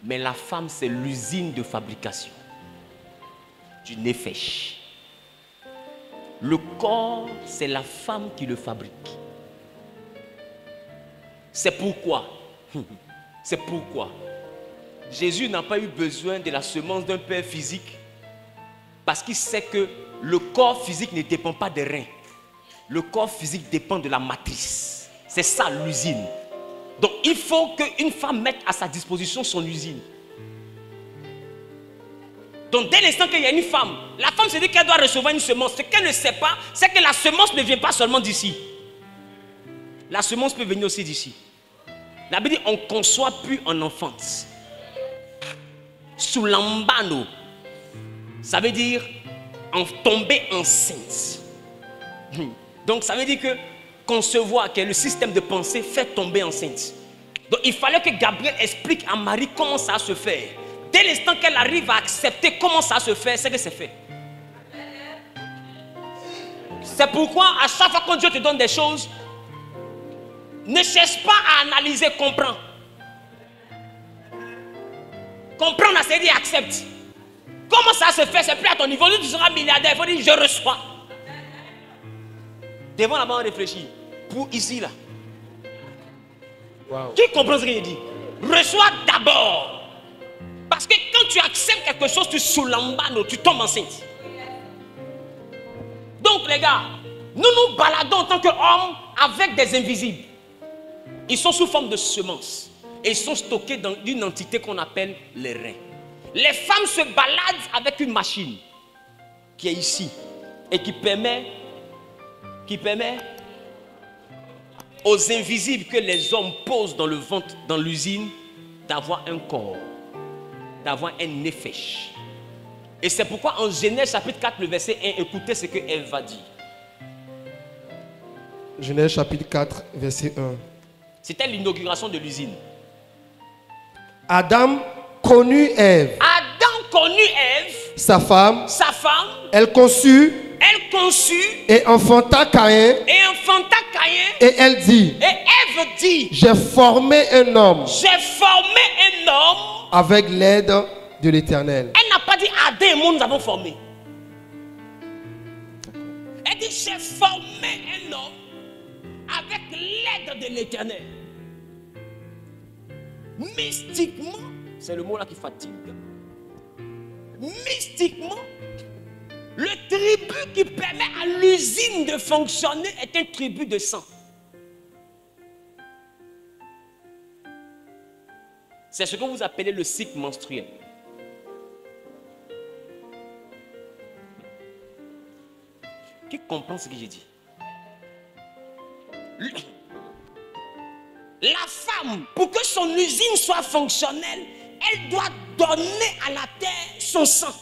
mais la femme, c'est l'usine de fabrication du nefesh. Le corps, c'est la femme qui le fabrique. C'est pourquoi Jésus n'a pas eu besoin de la semence d'un père physique, parce qu'il sait que le corps physique ne dépend pas des reins. Le corps physique dépend de la matrice. C'est ça l'usine. Donc il faut qu'une femme mette à sa disposition son usine. Donc dès l'instant qu'il y a une femme, la femme se dit qu'elle doit recevoir une semence. Ce qu'elle ne sait pas, c'est que la semence ne vient pas seulement d'ici. La semence peut venir aussi d'ici. La Bible dit on ne conçoit plus en enfance. Sous l'ambano, ça veut dire en tomber enceinte. Donc ça veut dire que concevoir, que le système de pensée fait tomber enceinte. Donc il fallait que Gabriel explique à Marie comment ça se fait. Dès l'instant qu'elle arrive à accepter comment ça se fait, c'est que c'est fait. C'est pourquoi à chaque fois que Dieu te donne des choses, ne cherche pas à analyser, comprends. Comprendre, c'est dire accepte. Comment ça se fait, c'est plus à ton niveau. Tu seras milliardaire, il faut dire je reçois. Devant la banque réfléchir. Pour ici là. Wow. Qui comprend ce qu'il dit? Reçois d'abord. Parce que quand tu acceptes quelque chose, tu soulambano, tu tombes enceinte. Donc les gars, nous nous baladons en tant qu'hommes avec des invisibles. Ils sont sous forme de semences. Et ils sont stockés dans une entité qu'on appelle les reins. Les femmes se baladent avec une machine qui est ici et qui permet aux invisibles que les hommes posent dans le ventre, dans l'usine, d'avoir un corps, d'avoir un nefesh. Et c'est pourquoi en Genèse chapitre 4, le verset 1, écoutez ce que Ève va dire. Genèse chapitre 4, verset 1. C'était l'inauguration de l'usine. Adam connut Ève. Adam connut Ève. Sa femme. Sa femme. Elle conçut. Elle conçut. Et enfanta Caïn. Et enfanta Caïn. Et elle dit. Et Ève dit. J'ai formé un homme. J'ai formé un homme. Avec l'aide de l'Éternel. Elle n'a pas dit Adam et moi nous avons formé. Elle dit j'ai formé un homme avec l'aide de l'Éternel. Mystiquement, c'est le mot là qui fatigue. Mystiquement, le tribut qui permet à l'usine de fonctionner est un tribut de sang. C'est ce que vous appelez le cycle menstruel. Qui comprend ce que j'ai dit? La femme, pour que son usine soit fonctionnelle, elle doit donner à la terre son sang.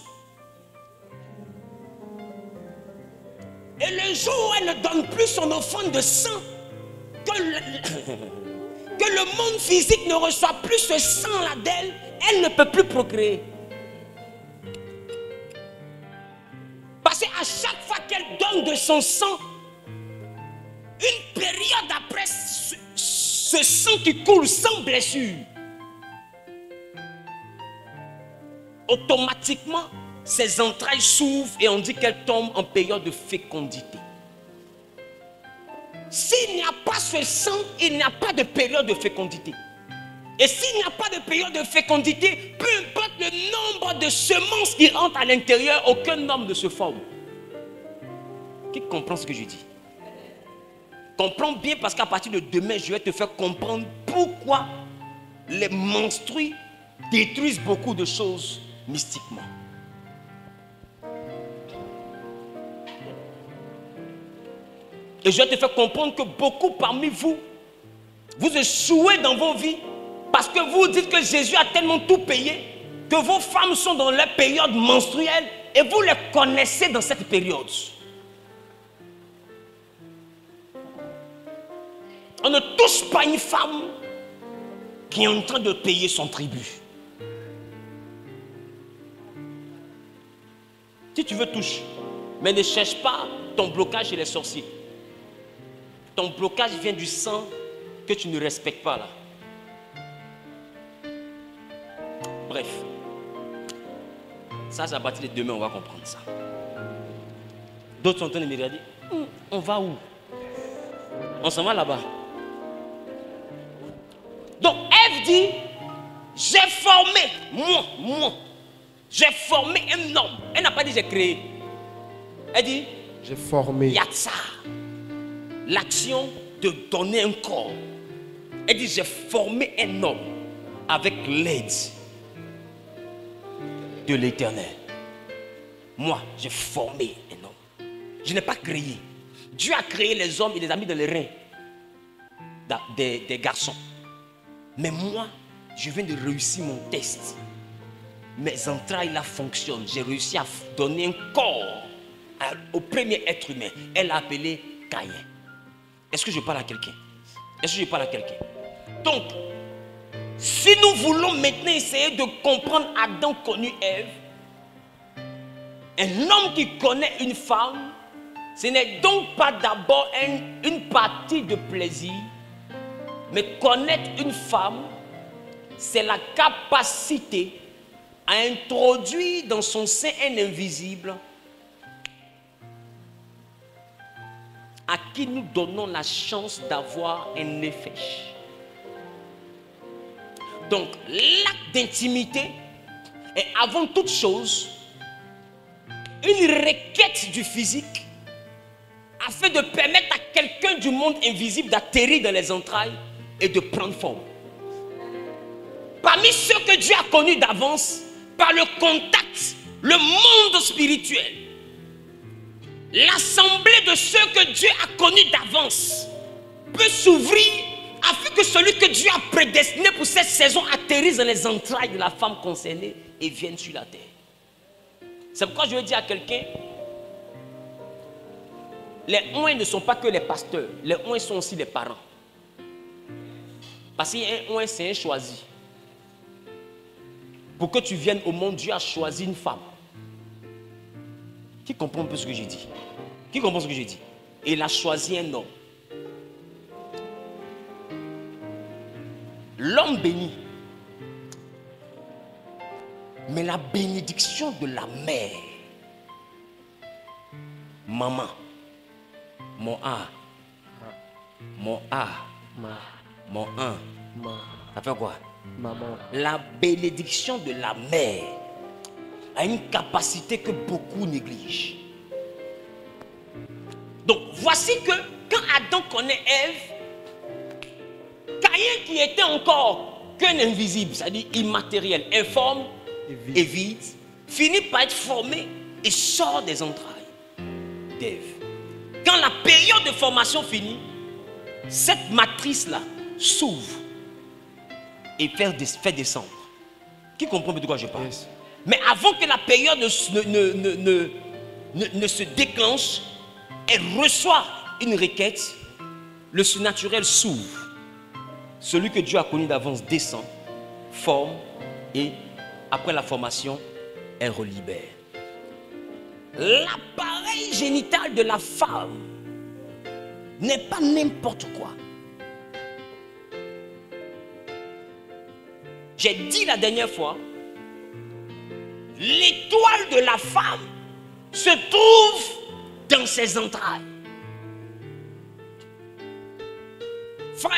Et le jour où elle ne donne plus son offrande de sang, que le monde physique ne reçoit plus ce sang-là d'elle, elle ne peut plus procréer. Parce qu'à chaque fois qu'elle donne de son sang, une période après ce sang qui coule sans blessure, automatiquement, ses entrailles s'ouvrent et on dit qu'elle tombe en période de fécondité. S'il n'y a pas ce sang, il n'y a pas de période de fécondité. Et s'il n'y a pas de période de fécondité, peu importe le nombre de semences qui entrent à l'intérieur, aucun homme ne se forme. Qui comprend ce que je dis? Comprends bien, parce qu'à partir de demain, je vais te faire comprendre pourquoi les menstrues détruisent beaucoup de choses mystiquement. Et je vais te faire comprendre que beaucoup parmi vous, vous échouez dans vos vies parce que vous dites que Jésus a tellement tout payé que vos femmes sont dans leur période menstruelle et vous les connaissez dans cette période. On ne touche pas une femme qui est en train de payer son tribut. Si tu veux, touche. Mais ne cherche pas ton blocage chez les sorciers. Ton blocage vient du sang que tu ne respectes pas là. Bref. Ça, c'est à partir de demain, on va comprendre ça. D'autres sont en train de me regarder. On va où? On s'en va là-bas. Donc, Ève dit, j'ai formé, moi, j'ai formé un homme. Elle n'a pas dit j'ai créé. Elle dit, j'ai formé. Yatsa. L'action de donner un corps. Elle dit, j'ai formé un homme avec l'aide de l'Éternel. Moi, j'ai formé un homme. Je n'ai pas créé. Dieu a créé les hommes et les a mis dans les reins des garçons. Mais moi, je viens de réussir mon test. Mes entrailles là fonctionnent. J'ai réussi à donner un corps au premier être humain. Elle l'a appelé Caïn. Est-ce que je parle à quelqu'un? Est-ce que je parle à quelqu'un? Donc, si nous voulons maintenant essayer de comprendre Adam connu Ève, un homme qui connaît une femme, ce n'est donc pas d'abord une partie de plaisir, mais connaître une femme, c'est la capacité à introduire dans son sein un invisible à qui nous donnons la chance d'avoir un nefesh. Donc, l'acte d'intimité est avant toute chose une requête du physique afin de permettre à quelqu'un du monde invisible d'atterrir dans les entrailles et de prendre forme. Parmi ceux que Dieu a connus d'avance, par le contact, le monde spirituel, l'assemblée de ceux que Dieu a connus d'avance peut s'ouvrir afin que celui que Dieu a prédestiné pour cette saison atterrisse dans les entrailles de la femme concernée et vienne sur la terre. C'est pourquoi je veux dire à quelqu'un, les oins ne sont pas que les pasteurs, les oins sont aussi les parents. Parce qu'un oin, c'est un choisi. Pour que tu viennes au monde, Dieu a choisi une femme. Qui comprend un peu ce que j'ai dit? Qui comprend ce que j'ai dit? Et il a choisi un homme. L'homme béni. Mais la bénédiction de la mère. Maman. Mon A. Mon A. Mon 1. Ça fait quoi? Maman. La bénédiction de la mère a une capacité que beaucoup négligent. Donc voici que quand Adam connaît Ève, Caïn qui était encore qu'un invisible, c'est-à-dire immatériel, informe et vide, finit par être formé et sort des entrailles d'Ève. Quand la période de formation finit, cette matrice-là s'ouvre et fait descendre. Qui comprend de quoi je parle? Yes. Mais avant que la période ne se déclenche, elle reçoit une requête, le surnaturel s'ouvre. Celui que Dieu a connu d'avance descend, forme et après la formation, elle relibère. L'appareil génital de la femme n'est pas n'importe quoi. J'ai dit la dernière fois, l'étoile de la femme se trouve dans ses entrailles. Frère,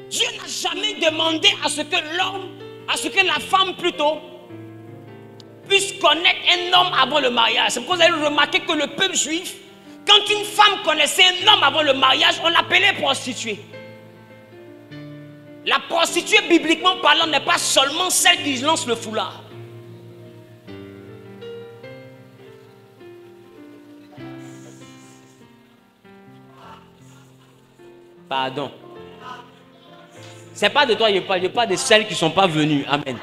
Dieu n'a jamais demandé à ce que l'homme, à ce que la femme plutôt, puisse connaître un homme avant le mariage. C'est pourquoi vous avez remarqué que le peuple juif, quand une femme connaissait un homme avant le mariage, on l'appelait prostituée. La prostituée, bibliquement parlant, n'est pas seulement celle qui lance le foulard. Pardon. C'est pas de toi, je parle de celles qui ne sont pas venues. Amen.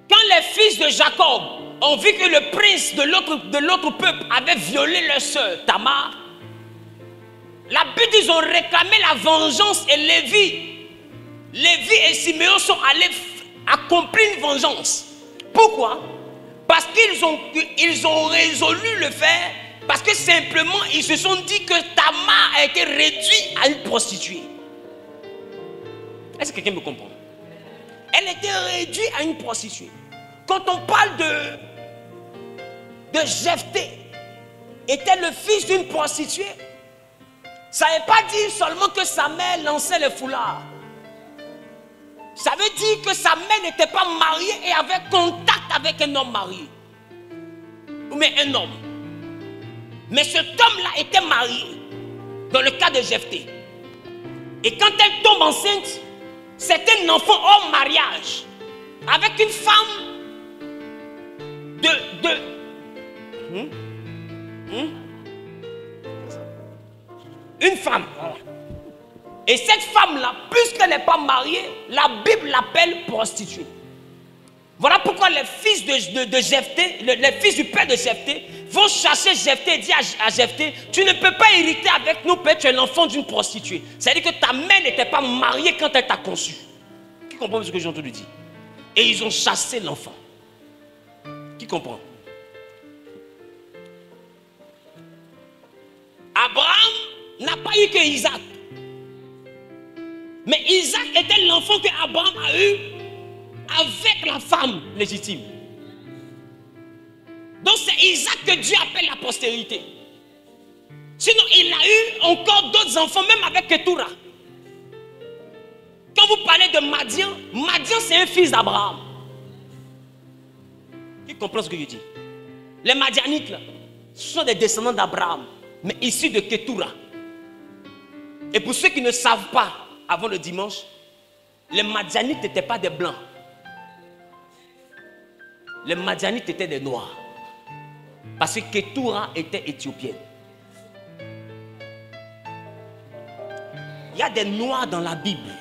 Quand les fils de Jacob ont vu que le prince de l'autre peuple avait violé leur sœur Tamar, la Bible, ils ont réclamé la vengeance et Lévi et Siméon sont allés accomplir une vengeance. Pourquoi? Parce qu'ils ont résolu le faire, parce que simplement ils se sont dit que Tamar a été réduite à une prostituée. Est-ce que quelqu'un me comprend? Elle était réduite à une prostituée. Quand on parle de Jephthé, était le fils d'une prostituée, ça ne veut pas dire seulement que sa mère lançait le foulard. Ça veut dire que sa mère n'était pas mariée et avait contact avec un homme marié. Ou bien un homme. Mais cet homme-là était marié, dans le cas de Jephthé. Et quand elle tombe enceinte, c'est un enfant hors mariage, avec une femme une femme. Et cette femme-là, puisqu'elle n'est pas mariée, la Bible l'appelle prostituée. Voilà pourquoi les fils de Jephthé, les fils du père de Jephthé, vont chercher Jephthé et dire à Jephthé, tu ne peux pas hériter avec nous, père, tu es l'enfant d'une prostituée. C'est-à-dire que ta mère n'était pas mariée quand elle t'a conçu. Qui comprend ce que j'ai entendu dire? Et ils ont chassé l'enfant. Qui comprend? Abraham n'a pas eu que Isaac. Mais Isaac était l'enfant que Abraham a eu avec la femme légitime. Donc c'est Isaac que Dieu appelle la postérité. Sinon il a eu encore d'autres enfants, même avec Ketura. Quand vous parlez de Madian, Madian c'est un fils d'Abraham. Qui comprend ce que je dis? Les Madianites là, ce sont des descendants d'Abraham, mais issus de Ketura. Et pour ceux qui ne savent pas, avant le dimanche, les Madianites n'étaient pas des blancs. Les Madianites étaient des noirs. Parce que Ketura était éthiopienne. Il y a des noirs dans la Bible.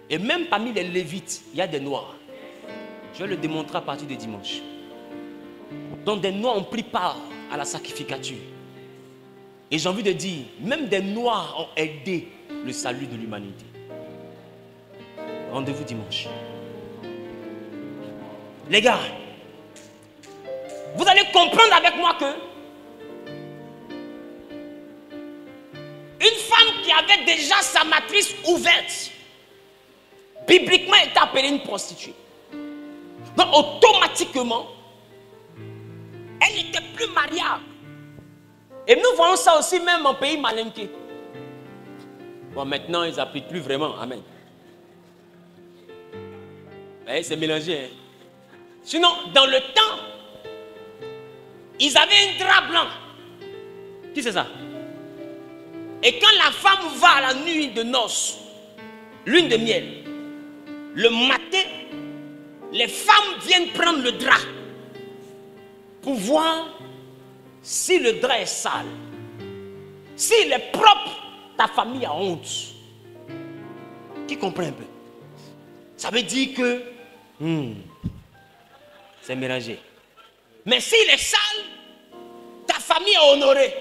Et même parmi les Lévites, il y a des noirs. Je vais le démontrer à partir de dimanche. Donc des noirs ont pris part à la sacrificature. Et j'ai envie de dire, même des noirs ont aidé le salut de l'humanité. Rendez-vous dimanche. Les gars, vous allez comprendre avec moi que une femme qui avait déjà sa matrice ouverte, bibliquement est appelée une prostituée. Donc automatiquement, elle n'était plus mariable. Et nous voyons ça aussi même en pays malinqué. Bon, maintenant, ils n'appliquent plus vraiment. Amen. C'est mélangé. Hein? Sinon, dans le temps, ils avaient un drap blanc. Qui c'est ça? Et quand la femme va à la nuit de noces, lune de miel, le matin, les femmes viennent prendre le drap pour voir si le drap est sale. S'il est propre, ta famille a honte. Qui comprend un peu? Ça veut dire que c'est mélangé. Mais s'il est sale, ta famille est honorée.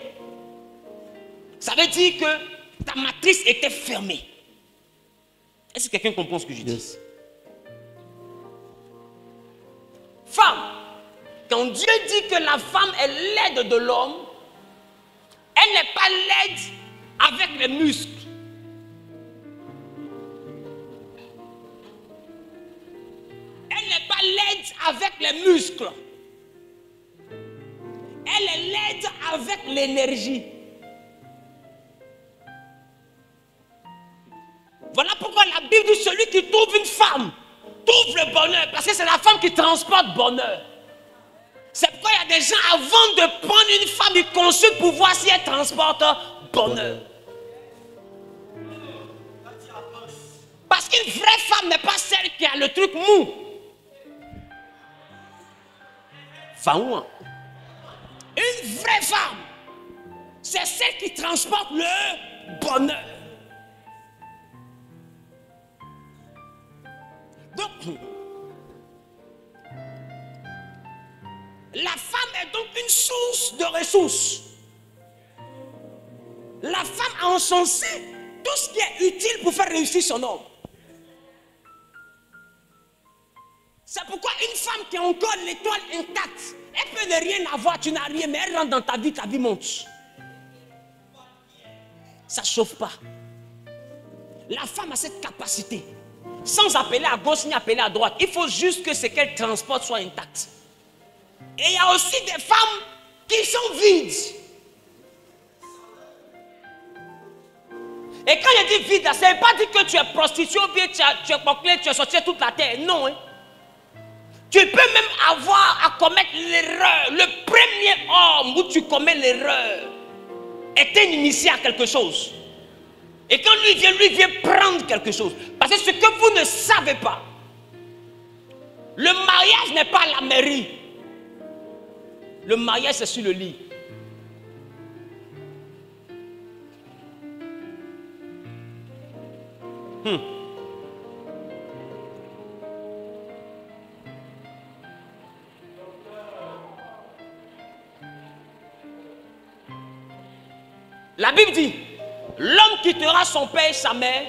Ça veut dire que ta matrice était fermée. Est-ce que quelqu'un comprend ce que je dis? Yes. Femme, quand Dieu dit que la femme est l'aide de l'homme, elle n'est pas laide avec les muscles. Elle n'est pas laide avec les muscles. Elle est laide avec l'énergie. Voilà pourquoi la Bible dit celui qui trouve une femme trouve le bonheur. Parce que c'est la femme qui transporte bonheur. C'est pourquoi il y a des gens, avant de prendre une femme, ils consultent pour voir si elle transporte bonheur. Parce qu'une vraie femme n'est pas celle qui a le truc mou. Faouan. Une vraie femme, c'est celle qui transporte le bonheur. Donc, la femme est donc une source de ressources. La femme a en son sein tout ce qui est utile pour faire réussir son homme. C'est pourquoi une femme qui a encore l'étoile intacte, elle peut ne rien avoir, tu n'as rien, mais elle rentre dans ta vie monte. Ça ne chauffe pas. La femme a cette capacité. Sans appeler à gauche ni appeler à droite. Il faut juste que ce qu'elle transporte soit intact. Et il y a aussi des femmes qui sont vides. Et quand je dis vide, ça ne veut pas dire que tu es prostituée ou bien tu es bouclé, tu es sorti de toute la terre. Non. Hein. Tu peux même avoir à commettre l'erreur. Le premier homme où tu commets l'erreur est un initié à quelque chose. Et quand lui vient prendre quelque chose. Parce que ce que vous ne savez pas, le mariage n'est pas à la mairie. Le mariage, c'est sur le lit. La Bible dit, l'homme quittera son père et sa mère.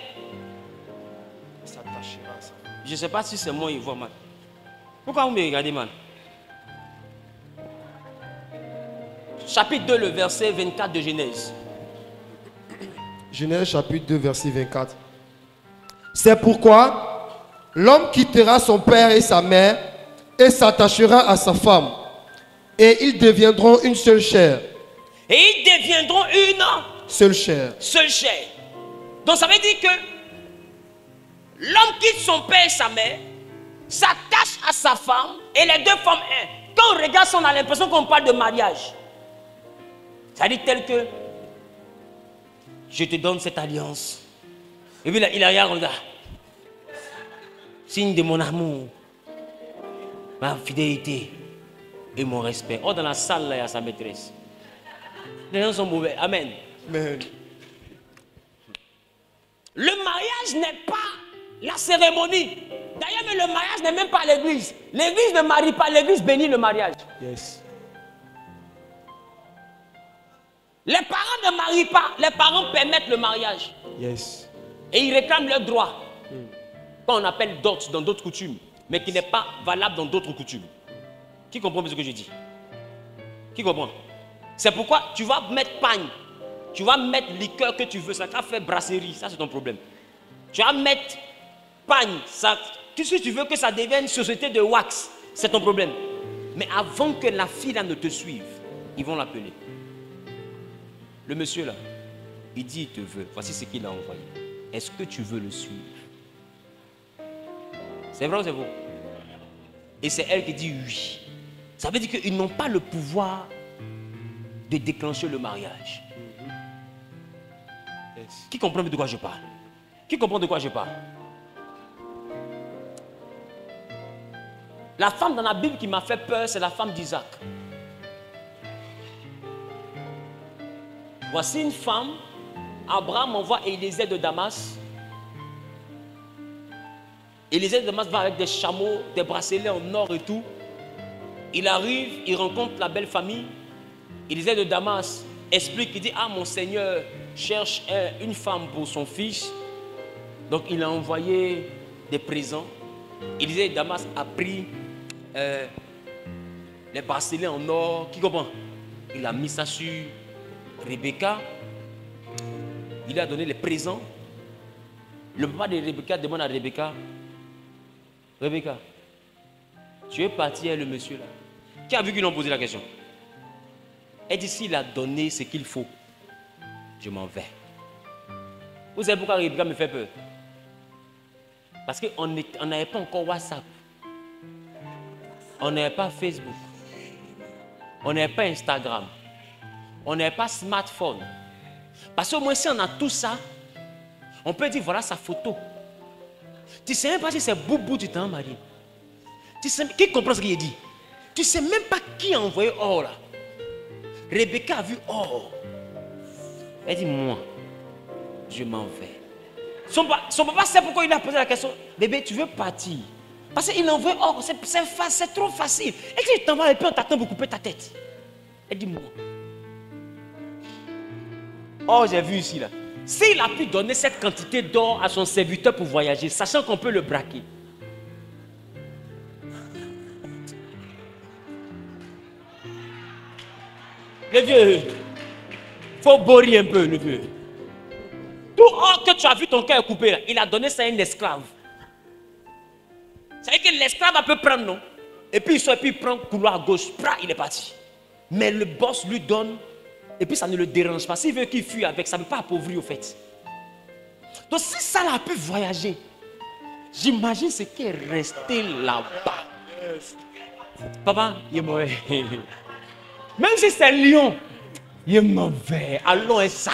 Je ne sais pas si c'est moi qui vois mal. Pourquoi vous me regardez mal? Chapitre 2, le verset 24 de Genèse. Genèse chapitre 2, verset 24. C'est pourquoi l'homme quittera son père et sa mère et s'attachera à sa femme. Et ils deviendront une seule chair. Et ils deviendront une seule chair. Seule chair. Donc ça veut dire que l'homme quitte son père et sa mère, s'attache à sa femme et les deux femmes un. Quand on regarde ça, on a l'impression qu'on parle de mariage. Ça dit tel que je te donne cette alliance. Et puis là, il regarde. Signe de mon amour, ma fidélité et mon respect. Oh, dans la salle, là, il y a sa maîtresse. Les gens sont mauvais. Amen. Amen. Le mariage n'est pas la cérémonie. D'ailleurs, mais le mariage n'est même pas l'église. L'église ne marie pas, l'église bénit le mariage. Yes. Les parents ne marient pas, les parents permettent le mariage. Yes. Et ils réclament leurs droits. Qu'on appelle dot dans d'autres coutumes, mais qui n'est pas valable dans d'autres coutumes. Qui comprend ce que je dis? Qui comprend? C'est pourquoi tu vas mettre pagne, tu vas mettre liqueur que tu veux, ça t'a fait brasserie, ça c'est ton problème. Tu vas mettre pagne, ça, si tu veux que ça devienne une société de wax, c'est ton problème. Mais avant que la fille là ne te suive, ils vont l'appeler. Le monsieur là, il dit il te veut, voici ce qu'il a envoyé. Est-ce que tu veux le suivre? C'est vrai ou c'est faux? Et c'est elle qui dit oui. Ça veut dire qu'ils n'ont pas le pouvoir de déclencher le mariage. Yes. Qui comprend de quoi je parle? Qui comprend de quoi je parle? La femme dans la Bible qui m'a fait peur, c'est la femme d'Isaac. Voici une femme, Abraham envoie Élisée de Damas. Élisée de Damas va avec des chameaux, des bracelets en or et tout. Il arrive, il rencontre la belle famille. Élisée de Damas explique, il dit, ah mon Seigneur cherche une femme pour son fils. Donc il a envoyé des présents. Élisée de Damas a pris les bracelets en or. Qui comprend? Il a mis ça sur Rebecca. Il a donné les présents. Le papa de Rebecca demande à Rebecca, Rebecca, tu es parti avec le monsieur là. Qui a vu qu'ils ont posé la question? Elle dit, s'il a donné ce qu'il faut, je m'en vais. Vous savez pourquoi Rebecca me fait peur? Parce qu'on n'avait pas encore WhatsApp. On n'avait pas Facebook. On n'avait pas Instagram. On n'avait pas smartphone. Parce qu'au moins si on a tout ça, on peut dire voilà sa photo. Tu ne sais même pas si c'est Boubou du temps, Marie. Qui comprend ce qu'il dit? Tu ne sais même pas qui a envoyé or là. Rebecca a vu or. Elle dit moi, je m'en vais. Son papa sait pourquoi il a posé la question. Bébé, tu veux partir? Parce qu'il envoie or, c'est trop facile. Et si tu t'en vas et puis on t'attend pour couper ta tête. Elle dit moi. Oh, j'ai vu ici là. S'il a pu donner cette quantité d'or à son serviteur pour voyager, sachant qu'on peut le braquer. Le vieux, faut bourrer un peu, le vieux. Tout or que tu as vu ton cœur coupé là, il a donné ça à un esclave. Ça veut dire que l'esclave peut prendre, non? Et puis il sort et puis il prend le couloir à gauche, il est parti. Mais le boss lui donne. Et puis ça ne le dérange pas. S'il veut qu'il fuit avec, ça ne peut pas appauvrir au fait. Donc si ça l'a pu voyager, j'imagine ce qui est resté là-bas. Papa, il est mauvais. Même si c'est lion, il est mauvais. Allons et ça.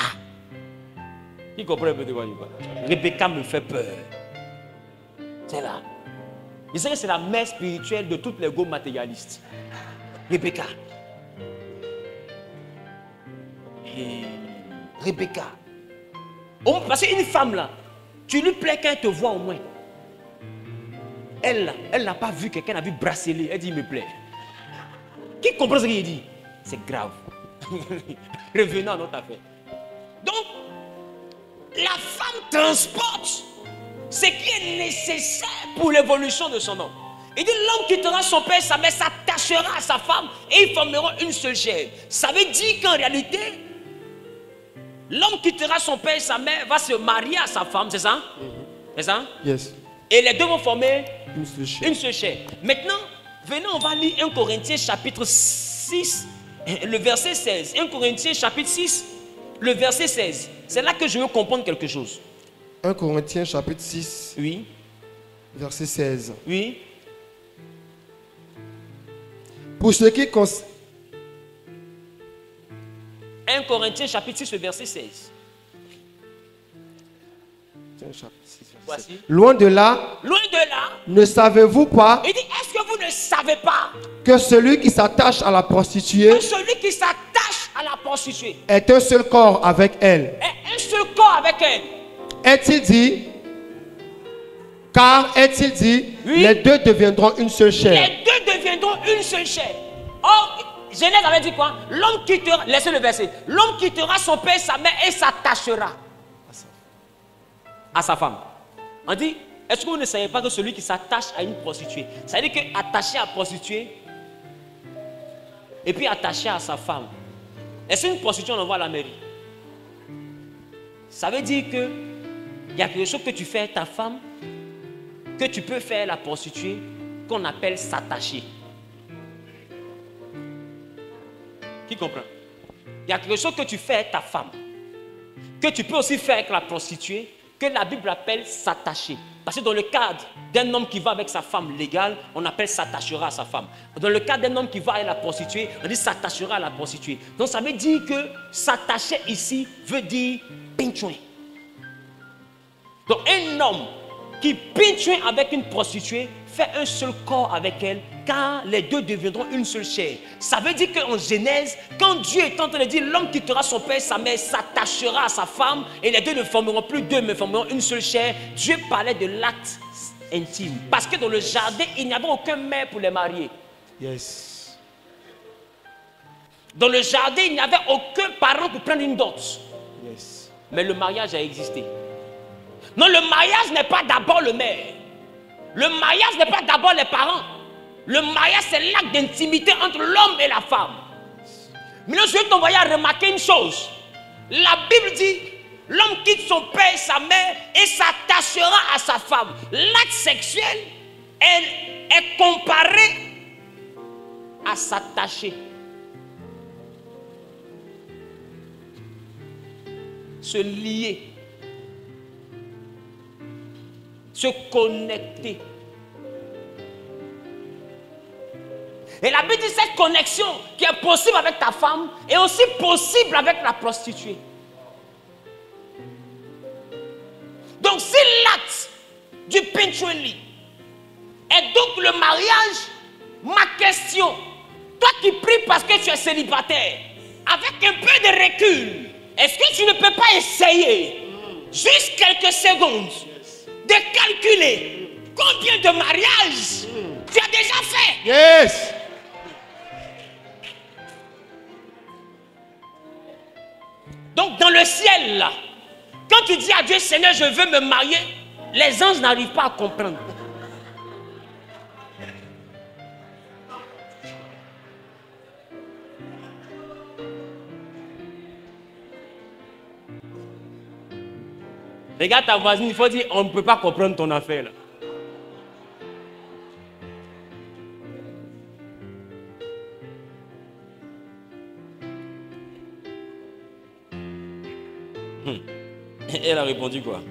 Qui comprend un peu de quoi je parle? Rebecca me fait peur. C'est là. Il sait que c'est la mère spirituelle de toutes les go matérialistes. Rebecca. Rebecca. Parce qu'une femme là, tu lui plais quand elle te voit au moins. Elle n'a pas vu quelqu'un a vu bracelet. Elle dit il me plaît. Qui comprend ce qu'il dit? C'est grave. Revenons à notre affaire. Donc, la femme transporte ce qui est nécessaire pour l'évolution de son homme. Il dit l'homme quittera son père et sa mère, s'attachera à sa femme et ils formeront une seule chair. Ça veut dire qu'en réalité, l'homme quittera son père et sa mère, va se marier à sa femme, c'est ça? C'est ça? Yes. Et les deux vont former une seule chair. Maintenant, venez, on va lire 1 Corinthiens chapitre 6, le verset 16. 1 Corinthiens chapitre 6, le verset 16. C'est là que je veux comprendre quelque chose. 1 Corinthiens chapitre 6, oui. Verset 16. Oui. Pour ce qui concerne 1 Corinthiens chapitre 6, le verset 16. Voici. Loin de là, ne savez-vous pas, il dit, est-ce que vous ne savez pas que celui qui s'attache à la prostituée, est un seul corps avec elle? Est-il dit, oui, les deux deviendront une seule chair. Les deux deviendront une seule chair. Or, Genèse avait dit quoi? L'homme quittera, laissez le verset, l'homme quittera son père et sa mère et s'attachera à sa femme. On dit, est-ce que vous ne savez pas que celui qui s'attache à une prostituée, ça veut dire qu'attaché à prostituée et puis attaché à sa femme, est-ce qu'une prostituée on l'envoie à la mairie? Ça veut dire que il y a quelque chose que tu fais à ta femme, que tu peux faire à la prostituée, qu'on appelle s'attacher. Qui comprend? Il y a quelque chose que tu fais avec ta femme, que tu peux aussi faire avec la prostituée, que la Bible appelle s'attacher. Parce que dans le cadre d'un homme qui va avec sa femme légale, on appelle s'attachera à sa femme. Dans le cadre d'un homme qui va avec la prostituée, on dit s'attachera à la prostituée. Donc ça veut dire que s'attacher ici veut dire pinchouin. Donc un homme qui pinchouin avec une prostituée fait un seul corps avec elle, car les deux deviendront une seule chair. Ça veut dire qu'en Genèse, quand Dieu est en train de dire l'homme quittera son père et sa mère, s'attachera à sa femme, et les deux ne formeront plus deux, mais formeront une seule chair, Dieu parlait de l'acte intime. Parce que dans le jardin, il n'y avait aucun mère pour les marier. Yes. Dans le jardin, il n'y avait aucun parent pour prendre une dot. Yes. Mais le mariage a existé. Non, le mariage n'est pas d'abord le maire. Le mariage n'est pas d'abord les parents. Le mariage, c'est l'acte d'intimité entre l'homme et la femme. Maintenant, je vais t'envoyer à remarquer une chose. La Bible dit, l'homme quitte son père et sa mère et s'attachera à sa femme. L'acte sexuel est comparé à s'attacher. Se lier. Se connecter. Et la Bible dit cette connexion qui est possible avec ta femme est aussi possible avec la prostituée. Donc si l'acte du pinchoueli est donc le mariage, ma question, toi qui pries parce que tu es célibataire, avec un peu de recul, est-ce que tu ne peux pas essayer, juste quelques secondes, de calculer combien de mariages tu as déjà fait? Yes. Donc dans le ciel là, quand tu dis à Dieu, Seigneur, je veux me marier, les anges n'arrivent pas à comprendre. Regarde ta voisine, il faut dire, on ne peut pas comprendre ton affaire là. Elle a répondu quoi?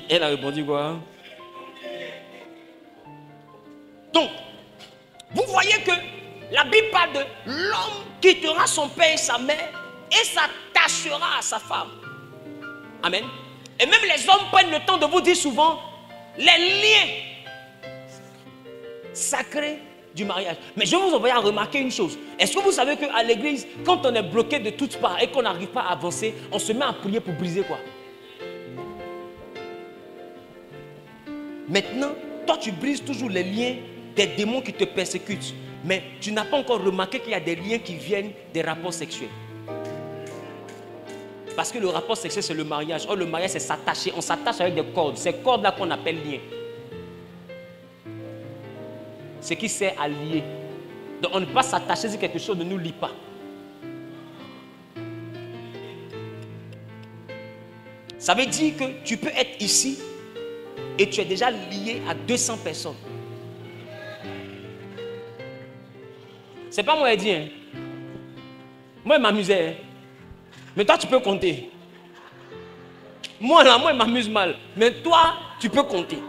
Elle a répondu quoi? Donc, vous voyez que la Bible parle de l'homme quittera son père et sa mère et s'attachera à sa femme. Amen. Et même les hommes prennent le temps de vous dire souvent les liens sacrés du mariage. Mais je vais vous envoyer à remarquer une chose. Est-ce que vous savez qu'à l'église, quand on est bloqué de toutes parts et qu'on n'arrive pas à avancer, on se met à prier pour briser quoi? Maintenant, toi tu brises toujours les liens des démons qui te persécutent. Mais tu n'as pas encore remarqué qu'il y a des liens qui viennent des rapports sexuels. Parce que le rapport sexuel c'est le mariage. Or le mariage c'est s'attacher. On s'attache avec des cordes. Ces cordes là qu'on appelle liens. Ce qui sert à lier. Donc on ne peut pas s'attacher si quelque chose ne nous lie pas. Ça veut dire que tu peux être ici et tu es déjà lié à 200 personnes. C'est pas moi qui dis. Hein. Moi je m'amusais. Hein. Mais toi tu peux compter. Moi là, moi je m'amuse mal. Mais toi, tu peux compter.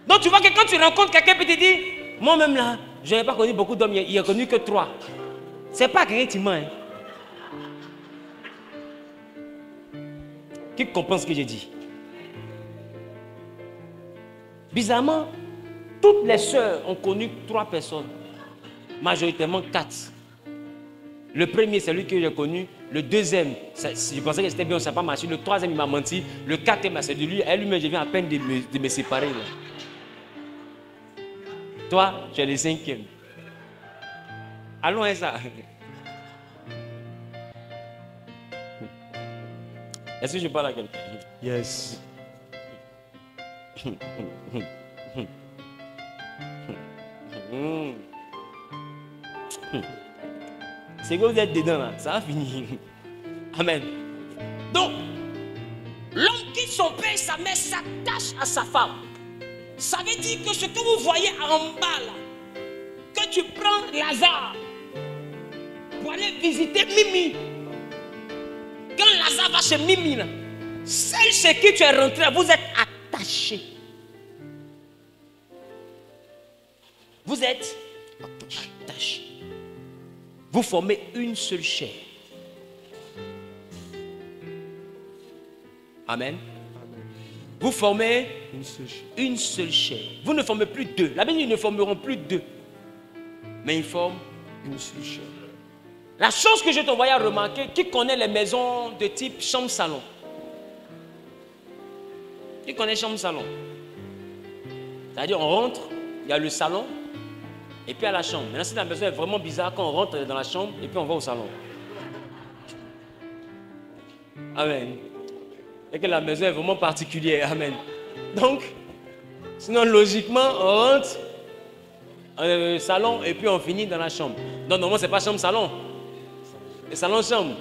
Donc tu vois que quand tu rencontres quelqu'un qui te dit, moi-même là, je n'ai pas connu beaucoup d'hommes, il n'y a connu que 3. C'est pas quelqu'un qui ment. Hein. Qui comprend ce que j'ai dit? Bizarrement, toutes les sœurs ont connu 3 personnes. Majoritairement 4. Le premier, c'est lui que j'ai connu. Le deuxième, je pensais que c'était bien, ça n'a pas marché. Le troisième, il m'a menti. Le quatrième, c'est de lui. Elle-même, je viens à peine de me séparer. Là. Toi, tu es le 5e. Allons à ça. Est-ce que je parle à quelqu'un? Yes. C'est que vous êtes dedans là, ça va finir. Amen. Donc, l'homme quitte son père et sa mère, s'attache à sa femme. Ça veut dire que ce que vous voyez en bas là, que tu prends Lazare pour aller visiter Mimi. Quand Lazare va chez Mimi là, celle chez qui tu es rentré, vous êtes attaché. Vous êtes attaché. Vous formez une seule chair. Amen. Vous formez une seule chair. Vous ne formez plus 2. La Bible dit, ils ne formeront plus 2. Mais ils forment une seule chair. La chose que je t'envoie à remarquer, qui connaît les maisons de type chambre-salon? Qui connaît chambre-salon? C'est-à-dire, on rentre, il y a le salon, et puis à la chambre. Maintenant, si la maison est vraiment bizarre, quand on rentre dans la chambre, et puis on va au salon. Amen. Et que la maison est vraiment particulière. Amen. Donc, sinon, logiquement, on rentre dans le salon, et puis on finit dans la chambre. Donc, normalement, ce n'est pas chambre-salon. C'est salon-chambre.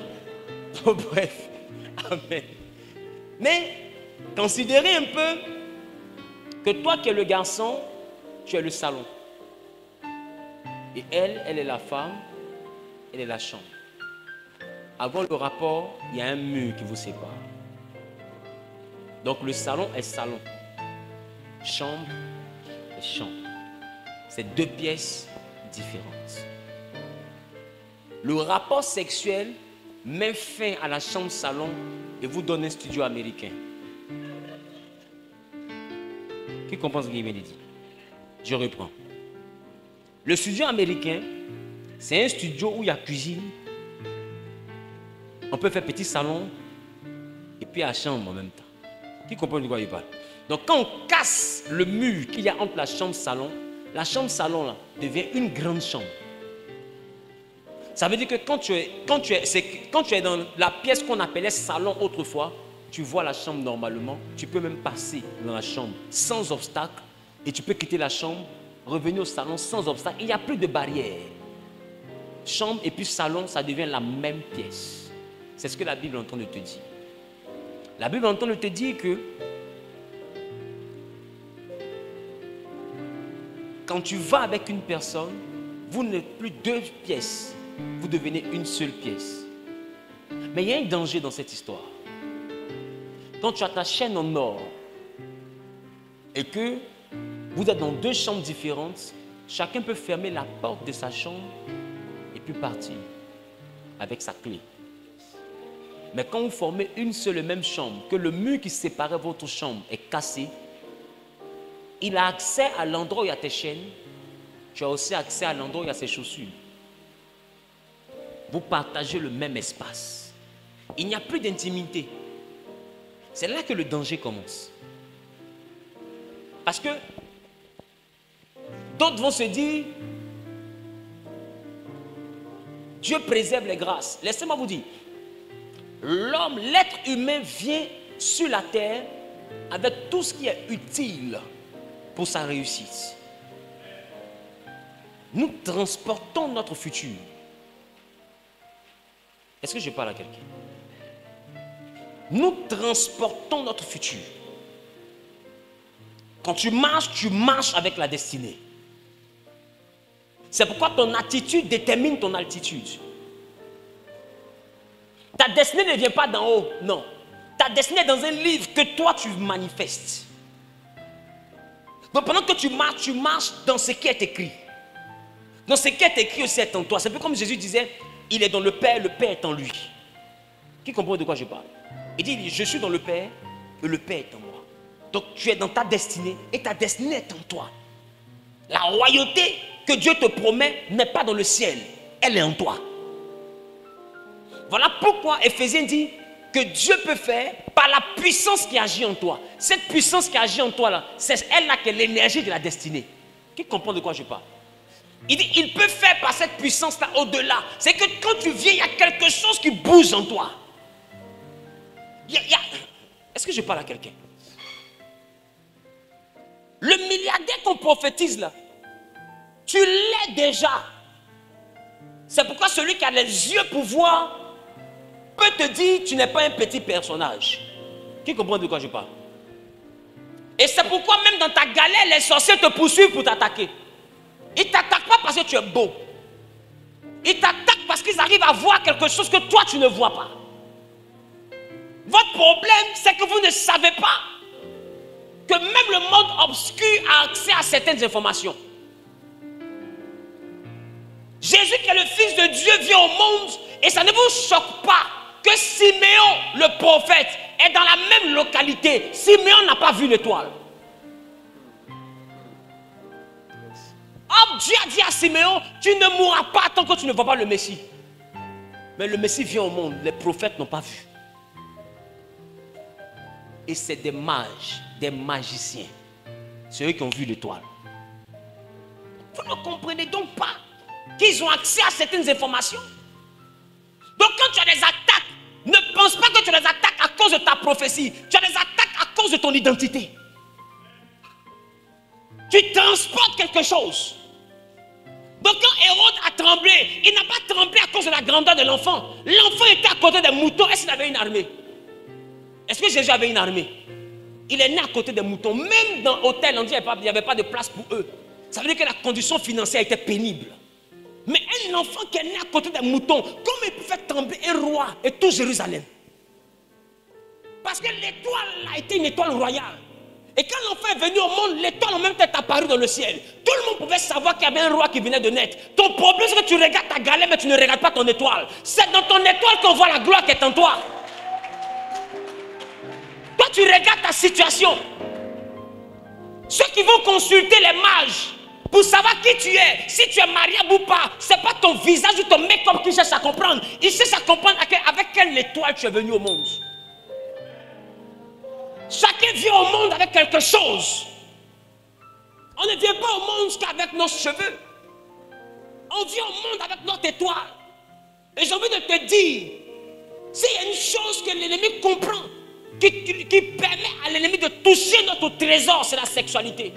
Bref. Amen. Mais, considérez un peu que toi qui es le garçon, tu es le salon. Et elle est la femme, elle est la chambre. Avant le rapport, il y a un mur qui vous sépare. Donc le salon est salon. Chambre est chambre. C'est 2 pièces différentes. Le rapport sexuel met fin à la chambre-salon et vous donne un studio américain. Qui comprend ce qu'il vient de dire? Je reprends. Le studio américain, c'est un studio où il y a cuisine. On peut faire petit salon et puis à chambre en même temps. Qui comprend de quoi il parle? Donc quand on casse le mur qu'il y a entre la chambre-salon là devient une grande chambre. Ça veut dire que quand tu es dans la pièce qu'on appelait salon autrefois, tu vois la chambre normalement, tu peux même passer dans la chambre sans obstacle et tu peux quitter la chambre, revenir au salon sans obstacle. Il n'y a plus de barrière. Chambre et puis salon, ça devient la même pièce. C'est ce que la Bible est en train de te dire. La Bible est en train de te dire que quand tu vas avec une personne, vous n'êtes plus 2 pièces. Vous devenez une seule pièce. Mais il y a un danger dans cette histoire. Quand tu as ta chaîne en or et que vous êtes dans 2 chambres différentes, chacun peut fermer la porte de sa chambre et puis partir avec sa clé. Mais quand vous formez une seule et même chambre, que le mur qui séparait votre chambre est cassé, il a accès à l'endroit où il y a tes chaînes, tu as aussi accès à l'endroit où il y a ses chaussures. Vous partagez le même espace. Il n'y a plus d'intimité. C'est là que le danger commence. Parce que d'autres vont se dire, Dieu préserve les grâces. Laissez-moi vous dire, l'homme, l'être humain vient sur la terre avec tout ce qui est utile pour sa réussite. Nous transportons notre futur. Est-ce que je parle à quelqu'un? Nous transportons notre futur. Quand tu marches avec la destinée. C'est pourquoi ton attitude détermine ton altitude. Ta destinée ne vient pas d'en haut, non. Ta destinée est dans un livre que toi tu manifestes. Donc pendant que tu marches dans ce qui est écrit. Dans ce qui est écrit aussi est en toi. C'est un peu comme Jésus disait, il est dans le Père est en lui. Qui comprend de quoi je parle? Il dit, je suis dans le Père et le Père est en moi. Donc tu es dans ta destinée et ta destinée est en toi. La royauté que Dieu te promet n'est pas dans le ciel, elle est en toi. Voilà pourquoi Éphésiens dit que Dieu peut faire par la puissance qui agit en toi. Cette puissance qui agit en toi là, c'est elle là qui est l'énergie de la destinée. Qui comprend de quoi je parle? Il dit, il peut faire par cette puissance là au-delà. C'est que quand tu viens, il y a quelque chose qui bouge en toi. Est-ce que je parle à quelqu'un? Le milliardaire qu'on prophétise là, tu l'es déjà. C'est pourquoi celui qui a les yeux pour voir peut te dire tu n'es pas un petit personnage. Qui comprend de quoi je parle? Et c'est pourquoi même dans ta galère, les sorciers te poursuivent pour t'attaquer. Ils ne t'attaquent pas parce que tu es beau. Ils t'attaquent parce qu'ils arrivent à voir quelque chose que toi tu ne vois pas. Votre problème, c'est que vous ne savez pas que même le monde obscur a accès à certaines informations. Jésus qui est le Fils de Dieu vient au monde et ça ne vous choque pas que Siméon, le prophète, est dans la même localité. Siméon n'a pas vu l'étoile. Oh, Dieu a dit à Siméon, tu ne mourras pas tant que tu ne vois pas le Messie. Mais le Messie vient au monde, les prophètes n'ont pas vu. Et c'est des mages, des magiciens. C'est eux qui ont vu l'étoile. Vous ne comprenez donc pas qu'ils ont accès à certaines informations. Donc quand tu as des attaques, ne pense pas que tu les attaques à cause de ta prophétie. Tu as des attaques à cause de ton identité. Tu transportes quelque chose. Donc quand Hérode a tremblé, il n'a pas tremblé à cause de la grandeur de l'enfant. L'enfant était à côté des moutons. Est-ce qu'il avait une armée? Est-ce que Jésus avait une armée? Il est né à côté des moutons. Même dans l'hôtel, on dit qu'il n'y avait pas de place pour eux. Ça veut dire que la condition financière était pénible. Mais un enfant qui est né à côté des moutons, comment il pouvait trembler un roi et tout Jérusalem? Parce que l'étoile a été une étoile royale. Et quand l'enfant est venu au monde, l'étoile en même temps est apparue dans le ciel. Tout le monde pouvait savoir qu'il y avait un roi qui venait de naître. Ton problème, c'est que tu regardes ta galère, mais tu ne regardes pas ton étoile. C'est dans ton étoile qu'on voit la gloire qui est en toi. Toi, tu regardes ta situation. Ceux qui vont consulter les mages pour savoir qui tu es, si tu es mariable ou pas, ce n'est pas ton visage ou ton make-up qui cherche à comprendre. Ils cherchent à comprendre avec quelle étoile tu es venu au monde. Chacun vient au monde avec quelque chose. On ne vient pas au monde qu'avec nos cheveux. On vient au monde avec notre étoile. Et j'ai envie de te dire, s'il y a une chose que l'ennemi comprend, qui permet à l'ennemi de toucher notre trésor, c'est la sexualité.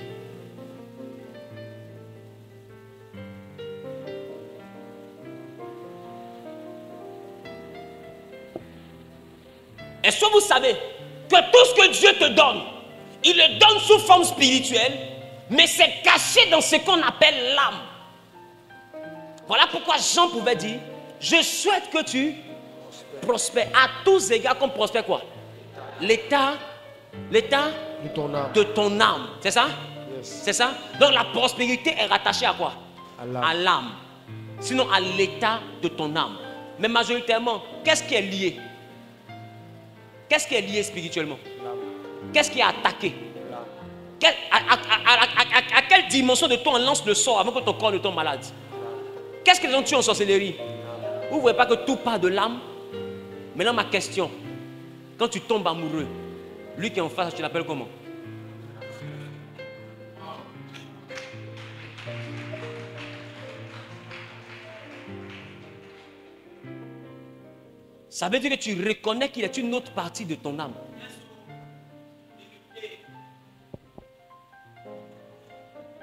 Est-ce que vous savez que tout ce que Dieu te donne, il le donne sous forme spirituelle, mais c'est caché dans ce qu'on appelle l'âme. Voilà pourquoi Jean pouvait dire, je souhaite que tu prospères à tous égards, comme prospère quoi? L'état de ton âme. C'est ça? Yes. C'est ça? Donc la prospérité est rattachée à quoi? À l'âme. Sinon à l'état de ton âme. Mais majoritairement, qu'est-ce qui est lié? Qu'est-ce qui est lié spirituellement? Qu'est-ce qui est attaqué? À quelle dimension de toi on lance le sort avant que ton corps ne tombe malade? Qu'est-ce que les gens tuent en sorcellerie? Vous ne voyez pas que tout part de l'âme? Maintenant ma question, quand tu tombes amoureux, lui qui est en face, tu l'appelles comment? Ça veut dire que tu reconnais qu'il est une autre partie de ton âme.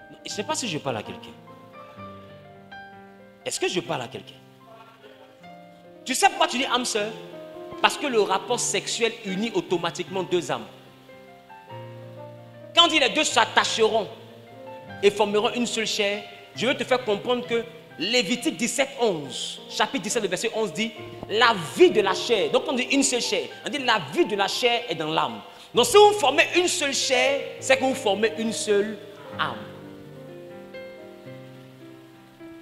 Je ne sais pas si je parle à quelqu'un. Est-ce que je parle à quelqu'un? Tu sais pourquoi tu dis âme sœur? Parce que le rapport sexuel unit automatiquement deux âmes. Quand on dit les deux s'attacheront et formeront une seule chair, je veux te faire comprendre que Lévitique 17, 11, chapitre 17, le verset 11 dit la vie de la chair. Donc on dit une seule chair. On dit la vie de la chair est dans l'âme. Donc si vous formez une seule chair, c'est que vous formez une seule âme.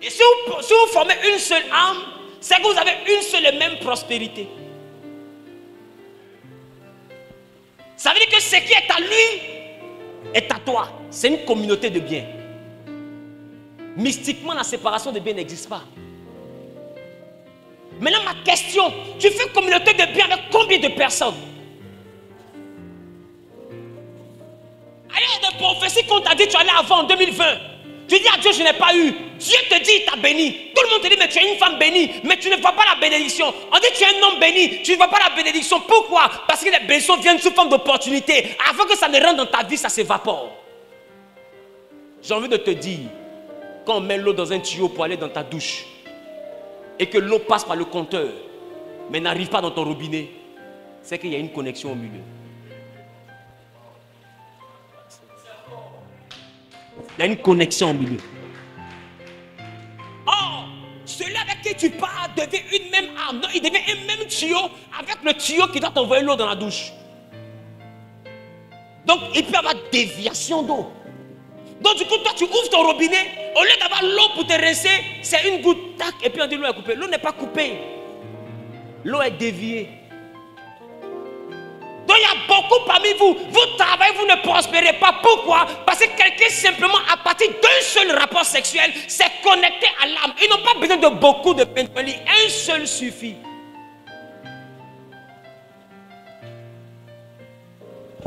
Et si vous formez une seule âme, c'est que vous avez une seule et même prospérité. Ça veut dire que ce qui est à lui est à toi. C'est une communauté de biens. Mystiquement, la séparation des biens n'existe pas. Maintenant, ma question, tu fais communauté de biens avec combien de personnes? Il y a des prophéties qu'on t'a dit tu allais avant en 2020. Tu dis à Dieu, je n'ai pas eu. Dieu te dit, il t'a béni. Tout le monde te dit, mais tu es une femme bénie. Mais tu ne vois pas la bénédiction. On dit, tu es un homme béni. Tu ne vois pas la bénédiction. Pourquoi? Parce que les bénédictions viennent sous forme d'opportunité. Avant que ça ne rentre dans ta vie, ça s'évapore. J'ai envie de te dire, quand on met l'eau dans un tuyau pour aller dans ta douche, et que l'eau passe par le compteur, mais n'arrive pas dans ton robinet, c'est qu'il y a une connexion au milieu. Il y a une connexion au milieu. Or, celui avec qui tu parles devient une même âme. Non, il devient un même tuyau avec le tuyau qui doit t'envoyer l'eau dans la douche. Donc, il peut y avoir déviation d'eau. Donc, du coup, toi, tu ouvres ton robinet. Au lieu d'avoir l'eau pour te rincer, c'est une goutte, tac, et puis on dit l'eau est coupée. L'eau n'est pas coupée. L'eau est déviée. Donc il y a beaucoup parmi vous, vous travaillez, vous ne prospérez pas. Pourquoi? Parce que quelqu'un simplement à partir d'un seul rapport sexuel s'est connecté à l'âme. Ils n'ont pas besoin de beaucoup de pentoli, un seul suffit.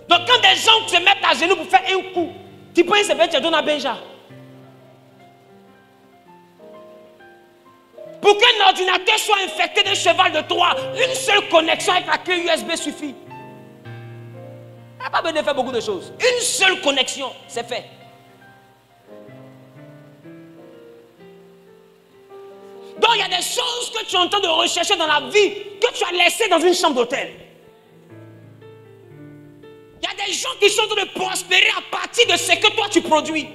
Donc quand des gens se mettent à genoux pour faire un coup, tu peux se mettre, tu donnes à Benja. Pour qu'un ordinateur soit infecté d'un cheval de Troie, une seule connexion avec la clé USB suffit. Il n'y a pas besoin de faire beaucoup de choses. Une seule connexion, c'est fait. Donc il y a des choses que tu es en train de rechercher dans la vie, que tu as laissées dans une chambre d'hôtel. Il y a des gens qui sont en train de prospérer à partir de ce que toi tu produis.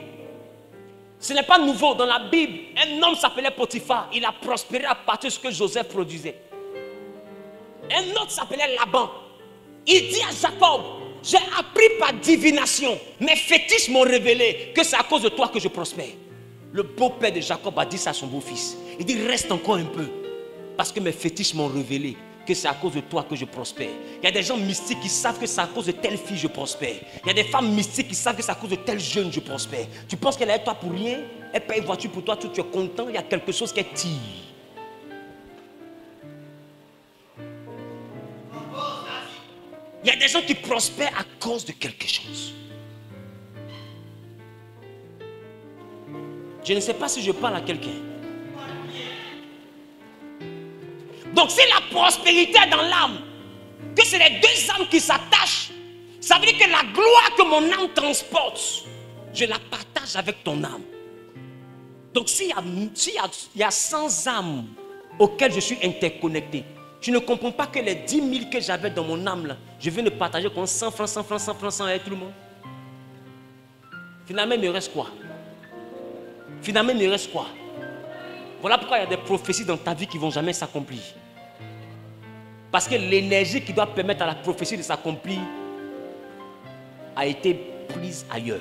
Ce n'est pas nouveau. Dans la Bible, un homme s'appelait Potiphar. Il a prospéré à partir de ce que Joseph produisait. Un autre s'appelait Laban. Il dit à Jacob, j'ai appris par divination, mes fétiches m'ont révélé que c'est à cause de toi que je prospère. Le beau-père de Jacob a dit ça à son beau-fils. Il dit, reste encore un peu, parce que mes fétiches m'ont révélé que c'est à cause de toi que je prospère. Il y a des gens mystiques qui savent que c'est à cause de telle fille je prospère. Il y a des femmes mystiques qui savent que c'est à cause de tel jeune je prospère. Tu penses qu'elle est avec toi pour rien? Elle paye une voiture pour toi, tu es content, il y a quelque chose qu'elle tire. Il y a des gens qui prospèrent à cause de quelque chose. Je ne sais pas si je parle à quelqu'un. Donc si la prospérité est dans l'âme, que c'est les deux âmes qui s'attachent, ça veut dire que la gloire que mon âme transporte, je la partage avec ton âme. Donc s'il y a 100 âmes auxquelles je suis interconnecté, tu ne comprends pas que les 10 000 que j'avais dans mon âme, là, je viens de partager comme 100 francs, 100 francs, 100 francs, 100 avec tout le monde. Finalement, il me reste quoi? Finalement, il me reste quoi? Voilà pourquoi il y a des prophéties dans ta vie qui ne vont jamais s'accomplir. Parce que l'énergie qui doit permettre à la prophétie de s'accomplir a été prise ailleurs.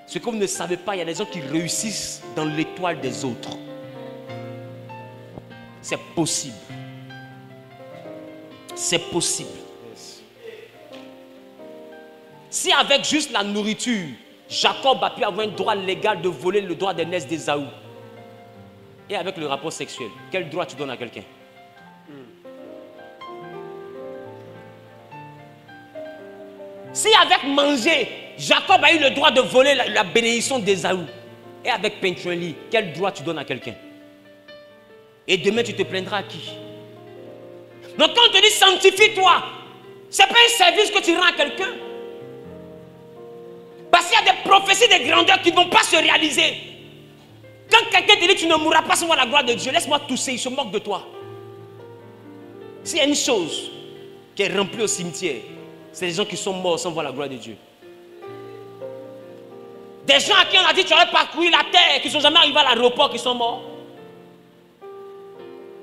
Ce que vous ne savez pas, il y a des gens qui réussissent dans l'étoile des autres. C'est possible. C'est possible. Si avec juste la nourriture, Jacob a pu avoir un droit légal de voler le droit d'aînesse d'Ésaü, et avec le rapport sexuel, quel droit tu donnes à quelqu'un? Si avec manger, Jacob a eu le droit de voler la bénédiction d'Ésaü, et avec Pentrueli, quel droit tu donnes à quelqu'un? Et demain tu te plaindras à qui? Donc quand on te dit sanctifie-toi, ce n'est pas un service que tu rends à quelqu'un. Parce qu'il y a des prophéties de grandeur qui ne vont pas se réaliser. Quand quelqu'un te dit tu ne mourras pas sans voir la gloire de Dieu, laisse-moi tousser, il se moque de toi. S'il y a une chose qui est remplie au cimetière, c'est les gens qui sont morts sans voir la gloire de Dieu. Des gens à qui on a dit tu aurais parcouru la terre, qui ne sont jamais arrivés à l'aéroport, qui sont morts.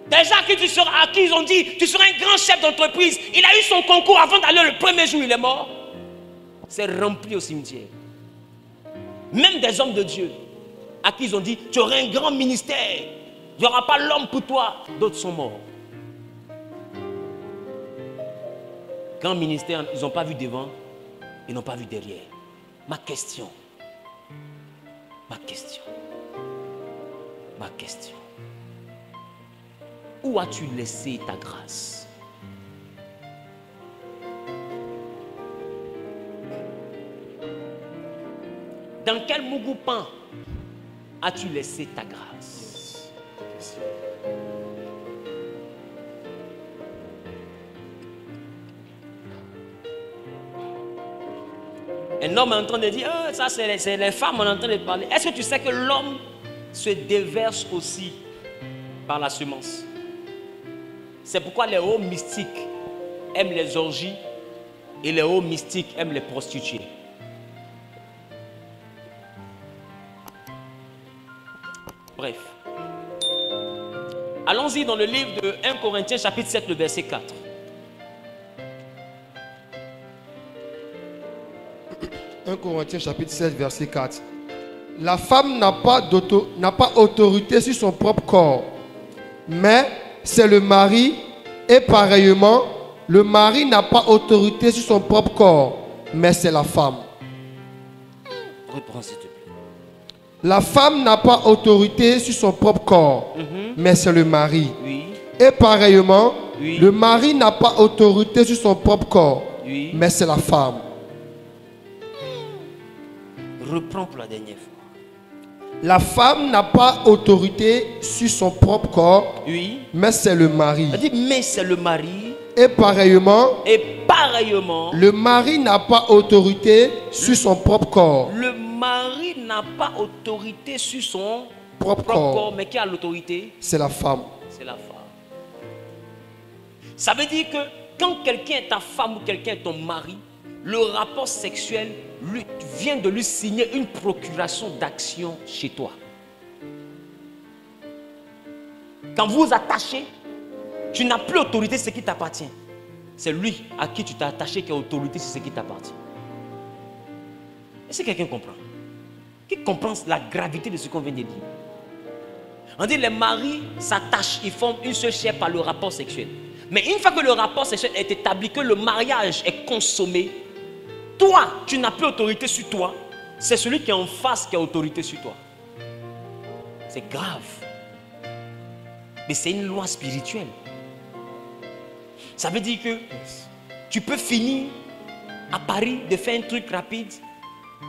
Des gens à qui ils ont dit tu seras un grand chef d'entreprise. Il a eu son concours avant d'aller le premier jour, il est mort. C'est rempli au cimetière. Même des hommes de Dieu à qui ils ont dit tu auras un grand ministère, il n'y aura pas l'homme pour toi. D'autres sont morts. Grand ministère, ils n'ont pas vu devant, ils n'ont pas vu derrière. Ma question. Où as-tu laissé ta grâce? Dans quel mougoupan as-tu laissé ta grâce? Un homme est en train de dire, oh, ça c'est les femmes, on est en train de parler. Est-ce que tu sais que l'homme se déverse aussi par la semence? C'est pourquoi les hauts mystiques aiment les orgies et les hauts mystiques aiment les prostituées. Bref. Allons-y dans le livre de 1 Corinthiens chapitre 7, le verset 4. 1 Corinthiens chapitre 7, verset 4. La femme n'a pas autorité sur son propre corps, mais c'est le mari, et pareillement, le mari n'a pas autorité sur son propre corps, mais c'est la femme. Reprends s'il te plaît. La femme n'a pas autorité sur son propre corps, mais c'est le mari. Oui. Et pareillement, oui. Le mari n'a pas autorité sur son propre corps, oui. Mais c'est la femme. Reprends pour la dernière fois. La femme n'a pas autorité sur son propre corps, oui. Mais c'est le mari. Elle dit, mais c'est le mari. Et pareillement, le mari n'a pas autorité sur son propre corps. Le mari n'a pas autorité sur son propre corps. Mais qui a l'autorité? C'est la femme. C'est la femme. Ça veut dire que quand quelqu'un est ta femme ou quelqu'un est ton mari, le rapport sexuel vient de lui signer une procuration d'action chez toi. Quand vous vous attachez, tu n'as plus autorité sur ce qui t'appartient. C'est lui à qui tu t'es attaché qui a autorité sur ce qui t'appartient. Est-ce que quelqu'un comprend? Qui comprend la gravité de ce qu'on vient de dire? On dit les maris s'attachent, ils forment une seule chair par le rapport sexuel. Mais une fois que le rapport sexuel est établi, que le mariage est consommé, toi, tu n'as plus autorité sur toi. C'est celui qui est en face qui a autorité sur toi. C'est grave. Mais c'est une loi spirituelle. Ça veut dire que tu peux finir à Paris de faire un truc rapide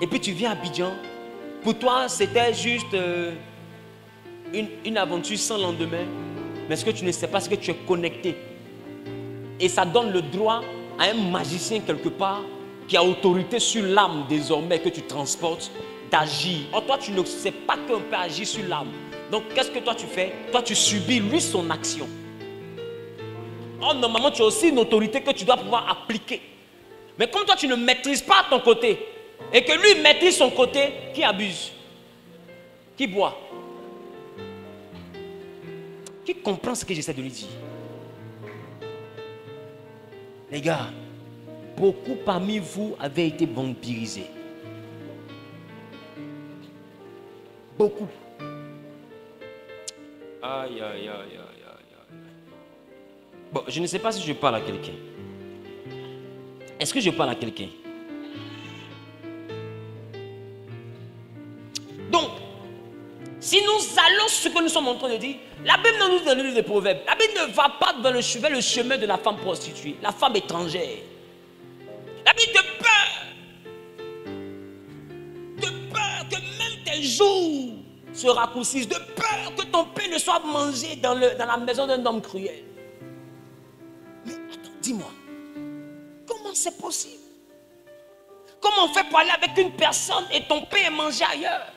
et puis tu viens à Abidjan. Pour toi, c'était juste une aventure sans lendemain. Mais ce que tu ne sais pas, c'est que tu es connecté. Et ça donne le droit à un magicien quelque part qui a autorité sur l'âme désormais que tu transportes d'agir. Or toi, tu ne sais pas qu'on peut agir sur l'âme. Donc, qu'est-ce que toi tu fais? Toi, tu subis lui son action. Or, normalement, tu as aussi une autorité que tu dois pouvoir appliquer. Mais comme toi, tu ne maîtrises pas ton côté, et que lui maîtrise son côté, qui abuse? Qui boit? Qui comprend ce que j'essaie de lui dire? Les gars, beaucoup parmi vous avaient été vampirisés. Beaucoup. Aïe, aïe, aïe, aïe, aïe. Bon, je ne sais pas si je parle à quelqu'un. Est-ce que je parle à quelqu'un? Donc, si nous allons sur ce que nous sommes en train de dire, la Bible nous dit dans le livre des Proverbes, la Bible ne va pas vers le chemin de la femme prostituée, la femme étrangère. La Bible de peur que même tes jours se raccourcissent, de peur que ton pain ne soit mangé dans la maison d'un homme cruel. Mais attends, dis-moi, comment c'est possible? Comment on fait pour aller avec une personne et ton pain est mangé ailleurs?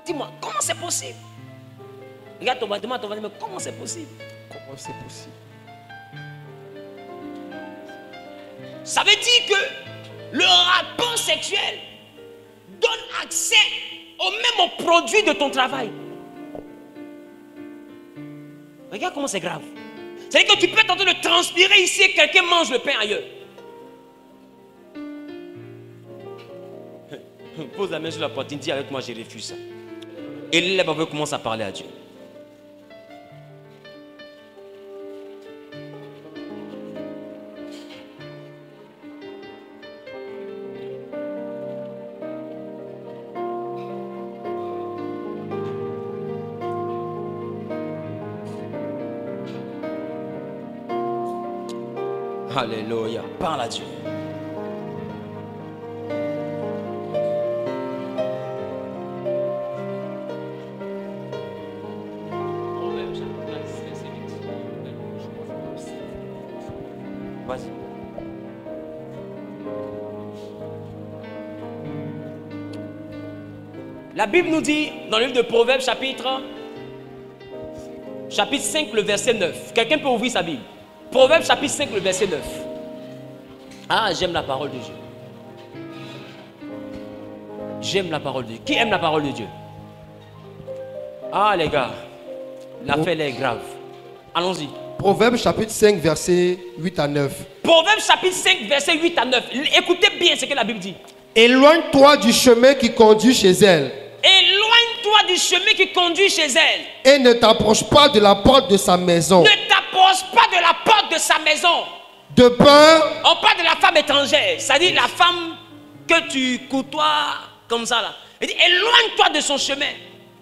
Dis-moi, comment c'est possible? Regarde ton bâtiment, mais comment c'est possible? Comment c'est possible? Ça veut dire que le rapport sexuel donne accès au produit de ton travail. Regarde comment c'est grave. C'est-à-dire que tu peux être en train de transpirer ici et quelqu'un mange le pain ailleurs. Pose la main sur la poitrine, dis avec moi, je refuse ça. Et les babes commencent à parler à Dieu. Alléluia. Parle à Dieu. Vas-y. La Bible nous dit dans le livre de Proverbes chapitre 5 le verset 9. Quelqu'un peut ouvrir sa Bible. Proverbes chapitre 5 le verset 9. Ah, j'aime la parole de Dieu. J'aime la parole de Dieu. Qui aime la parole de Dieu? Ah les gars, l'affaire est grave. Allons-y. Proverbes chapitre 5 verset 8 à 9. Proverbes chapitre 5 verset 8 à 9. Écoutez bien ce que la Bible dit. Éloigne-toi du chemin qui conduit chez elle. Éloigne-toi du chemin qui conduit chez elle. Et ne t'approche pas de la porte de sa maison. Ne t'approche pas de la porte de sa maison. De peur. On parle de la femme étrangère. C'est-à-dire la femme que tu côtoies comme ça là. Il dit éloigne-toi de son chemin.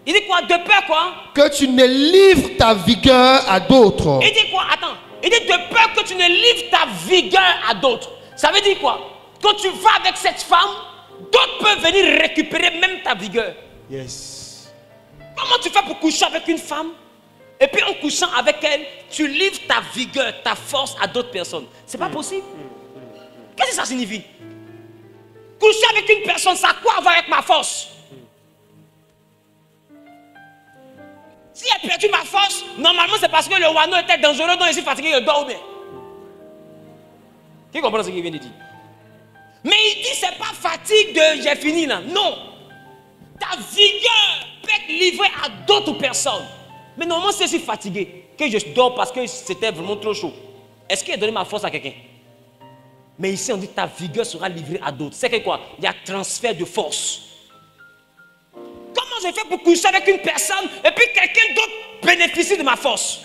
Il dit quoi? De peur quoi? Que tu ne livres ta vigueur à d'autres. Il dit quoi? Attends. Il dit de peur que tu ne livres ta vigueur à d'autres. Ça veut dire quoi? Quand tu vas avec cette femme, d'autres peuvent venir récupérer même ta vigueur. Yes. Comment tu fais pour coucher avec une femme? Et puis en couchant avec elle, tu livres ta vigueur, ta force à d'autres personnes. C'est pas possible. Qu'est-ce que ça signifie? Coucher avec une personne, ça a quoi à voir avec ma force? Si elle a perdu ma force, normalement c'est parce que le wano était dangereux, donc je suis fatigué, je dors bien. Qui comprend ce qu'il vient de dire? Mais il dit c'est pas fatigue de j'ai fini là. Non. Ta vigueur peut être livrée à d'autres personnes. Mais normalement c'est si fatigué que je dors parce que c'était vraiment trop chaud. Est-ce qu'il a donné ma force à quelqu'un? Mais ici on dit ta vigueur sera livrée à d'autres. C'est que quoi? Il y a transfert de force. Comment je fais pour coucher avec une personne et puis quelqu'un d'autre bénéficie de ma force?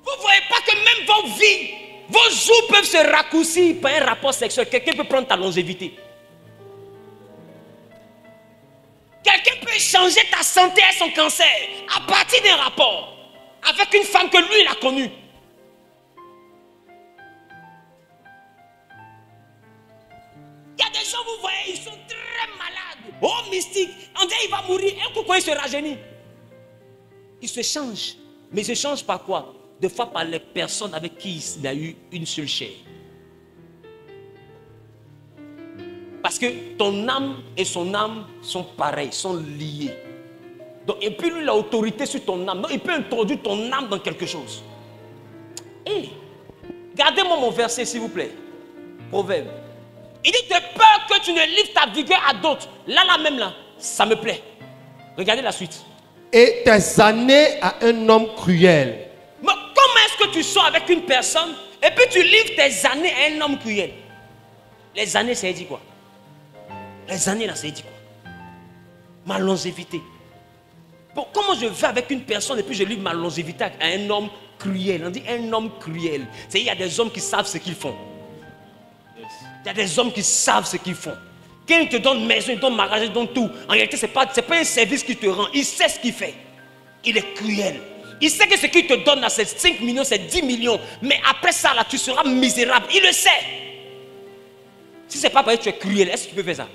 Vous ne voyez pas que même vos vies, vos jours peuvent se raccourcir par un rapport sexuel. Quelqu'un peut prendre ta longévité. Quelqu'un peut changer ta santé et son cancer à partir d'un rapport avec une femme que lui il a connue. Il y a des gens, vous voyez, ils sont très malades. Oh, mystique. On dit il va mourir. Un coup, quand il se rajeunit, il se change. Mais il se change par quoi? Des fois par les personnes avec qui il a eu une seule chair. Parce que ton âme et son âme sont pareils, sont liés. Donc, et puis lui, il a l'autorité sur ton âme. Donc, il peut introduire ton âme dans quelque chose. Et, gardez-moi mon verset, s'il vous plaît. Proverbe. Il dit de peur que tu ne livres ta vigueur à d'autres. Là même là, ça me plaît. Regardez la suite. Et tes années à un homme cruel. Mais comment est-ce que tu sors avec une personne et puis tu livres tes années à un homme cruel? Les années, ça veut dire quoi? Les années là, ça veut dire quoi? Ma longévité. Bon, comment je vais avec une personne et puis je livre ma longévité à un homme cruel? On dit un homme cruel. C'est-à-dire il y a des hommes qui savent ce qu'ils font. Il y a des hommes qui savent ce qu'ils font. Quand ils te donnent maison, ils te donnent magasin, ils te donnent tout. En réalité, ce n'est pas un service qu'il te rend. Il sait ce qu'il fait. Il est cruel. Il sait que ce qu'il te donne là, c'est 5 millions, c'est 10 millions. Mais après ça, là, tu seras misérable. Il le sait. Si ce n'est pas parce que tu es cruel, est-ce que tu peux faire ça?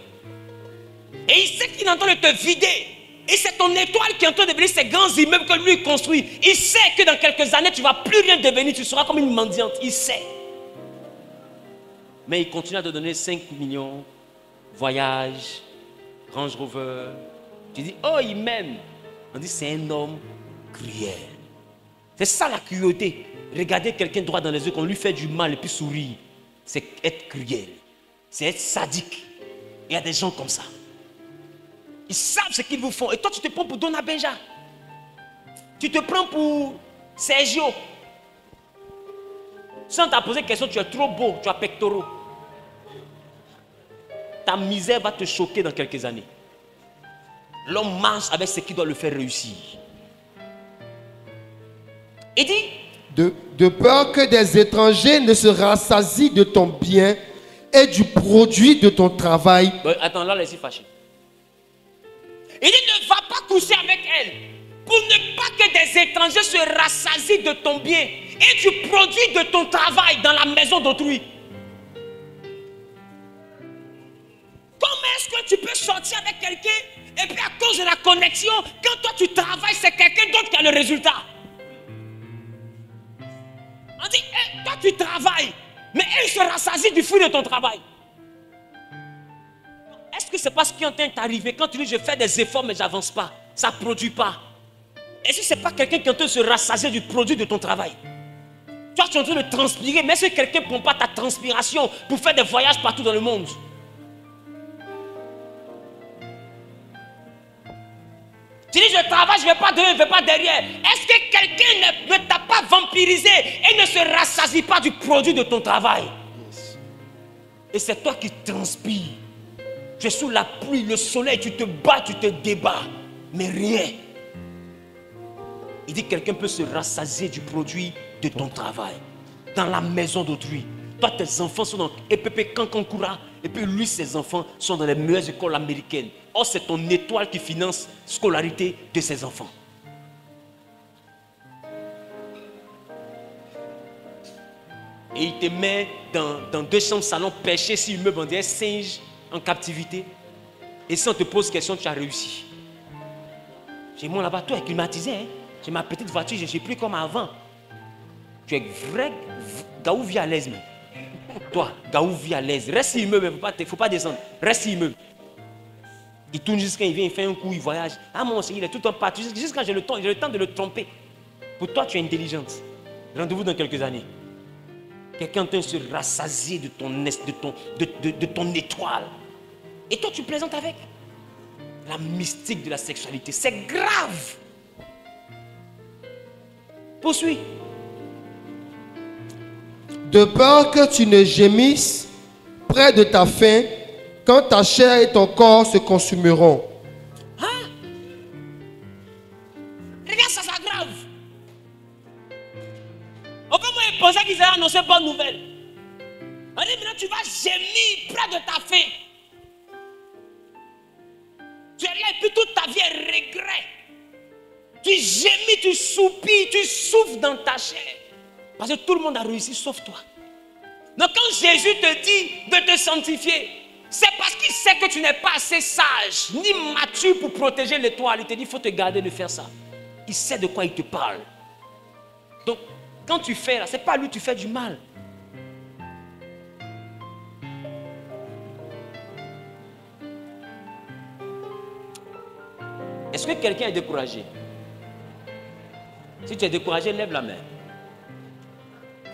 Et il sait qu'il est en train de te vider. Et c'est ton étoile qui est en train de devenir ces grands immeubles que lui construit. Il sait que dans quelques années, tu ne vas plus rien devenir. Tu seras comme une mendiante. Il sait. Mais il continue à te donner 5 millions, voyage, Range Rover. Tu dis, oh, il m'aime. On dit, c'est un homme cruel. C'est ça la cruauté. Regarder quelqu'un droit dans les yeux, qu'on lui fait du mal et puis sourire. C'est être cruel. C'est être sadique. Il y a des gens comme ça. Ils savent ce qu'ils vous font. Et toi, tu te prends pour Donna Benja. Tu te prends pour Sergio. Sans t'as posé question, tu es trop beau, tu as pectoraux. Ta misère va te choquer dans quelques années. L'homme marche avec ce qui doit le faire réussir. Il dit, de peur que des étrangers ne se rassasient de ton bien et du produit de ton travail. Attends, là, laisse-y fâcher. Il dit, ne va pas coucher avec elle pour ne pas que des étrangers se rassasient de ton bien et tu produis de ton travail dans la maison d'autrui. Comment est-ce que tu peux sortir avec quelqu'un et puis à cause de la connexion, quand toi tu travailles, c'est quelqu'un d'autre qui a le résultat? On dit, hey, toi tu travailles, mais elle se rassasie du fruit de ton travail. Est-ce que c'est pas ce qui est en train d'arriver quand tu dis je fais des efforts mais je n'avance pas, ça ne produit pas? Est-ce que ce n'est pas quelqu'un qui est en train de se rassasier du produit de ton travail? Toi tu es en train de transpirer, mais est-ce que quelqu'un ne prend pas ta transpiration pour faire des voyages partout dans le monde? Tu dis je travaille, je ne vais pas devant, je ne vais pas derrière. Est-ce que quelqu'un ne t'a pas vampirisé et ne se rassasie pas du produit de ton travail? Et c'est toi qui transpires. Tu es sous la pluie, le soleil, tu te bats, tu te débats, mais rien. Il dit que quelqu'un peut se rassasier du produit de ton travail, dans la maison d'autrui. Toi, tes enfants sont dans EPP Kankankura, et puis lui, ses enfants sont dans les meilleures écoles américaines. Or, c'est ton étoile qui finance la scolarité de ses enfants. Et il te met dans 2 chambres salon perché sur immeuble, on dirait singe en captivité. Et si on te pose question, tu as réussi. Chez moi là-bas, tout est climatisé. Hein? J'ai ma petite voiture, je ne suis plus comme avant. Tu es vrai, Gaou vit à l'aise. Toi, Gaou vit à l'aise. Reste sur immeuble, il ne faut pas descendre. Reste sur immeuble. Il tourne jusqu'à il vient, il fait un coup, il voyage. Ah mon Seigneur, il est tout le temps parti. Jusqu'à j'ai le temps de le tromper. Pour toi, tu es intelligente. Rendez-vous dans quelques années. Quelqu'un peut se rassasier de ton étoile. Et toi, tu plaisantes avec. La mystique de la sexualité, c'est grave. Poursuis. De peur que tu ne gémisses près de ta faim, quand ta chair et ton corps se consumeront. Hein? Regarde, ça s'aggrave. Au moment où il pensait qu'ils allaient annoncer bonne nouvelle. On dit maintenant tu vas gémir près de ta faim. Tu es là et puis toute ta vie est regret. Tu gémis, tu soupires, tu souffres dans ta chair. Parce que tout le monde a réussi sauf toi. Donc quand Jésus te dit de te sanctifier, c'est parce qu'il sait que tu n'es pas assez sage, ni mature pour protéger l'étoile. Il te dit, il faut te garder de faire ça. Il sait de quoi il te parle. Donc, quand tu fais là, ce n'est pas lui, tu fais du mal. Est-ce que quelqu'un est découragé? Si tu es découragé, lève la main.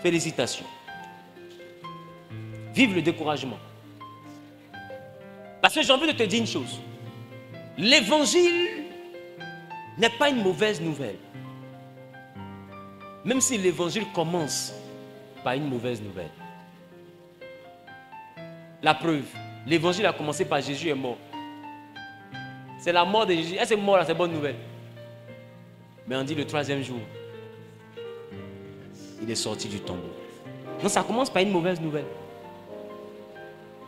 Félicitations. Vive le découragement. Parce que j'ai envie de te dire une chose. L'évangile n'est pas une mauvaise nouvelle. Même si l'évangile commence par une mauvaise nouvelle. La preuve, l'évangile a commencé par Jésus est mort. C'est la mort de Jésus. Est-ce que mort là, c'est bonne nouvelle? Mais on dit le 3e jour, il est sorti du tombeau. Donc ça commence par une mauvaise nouvelle.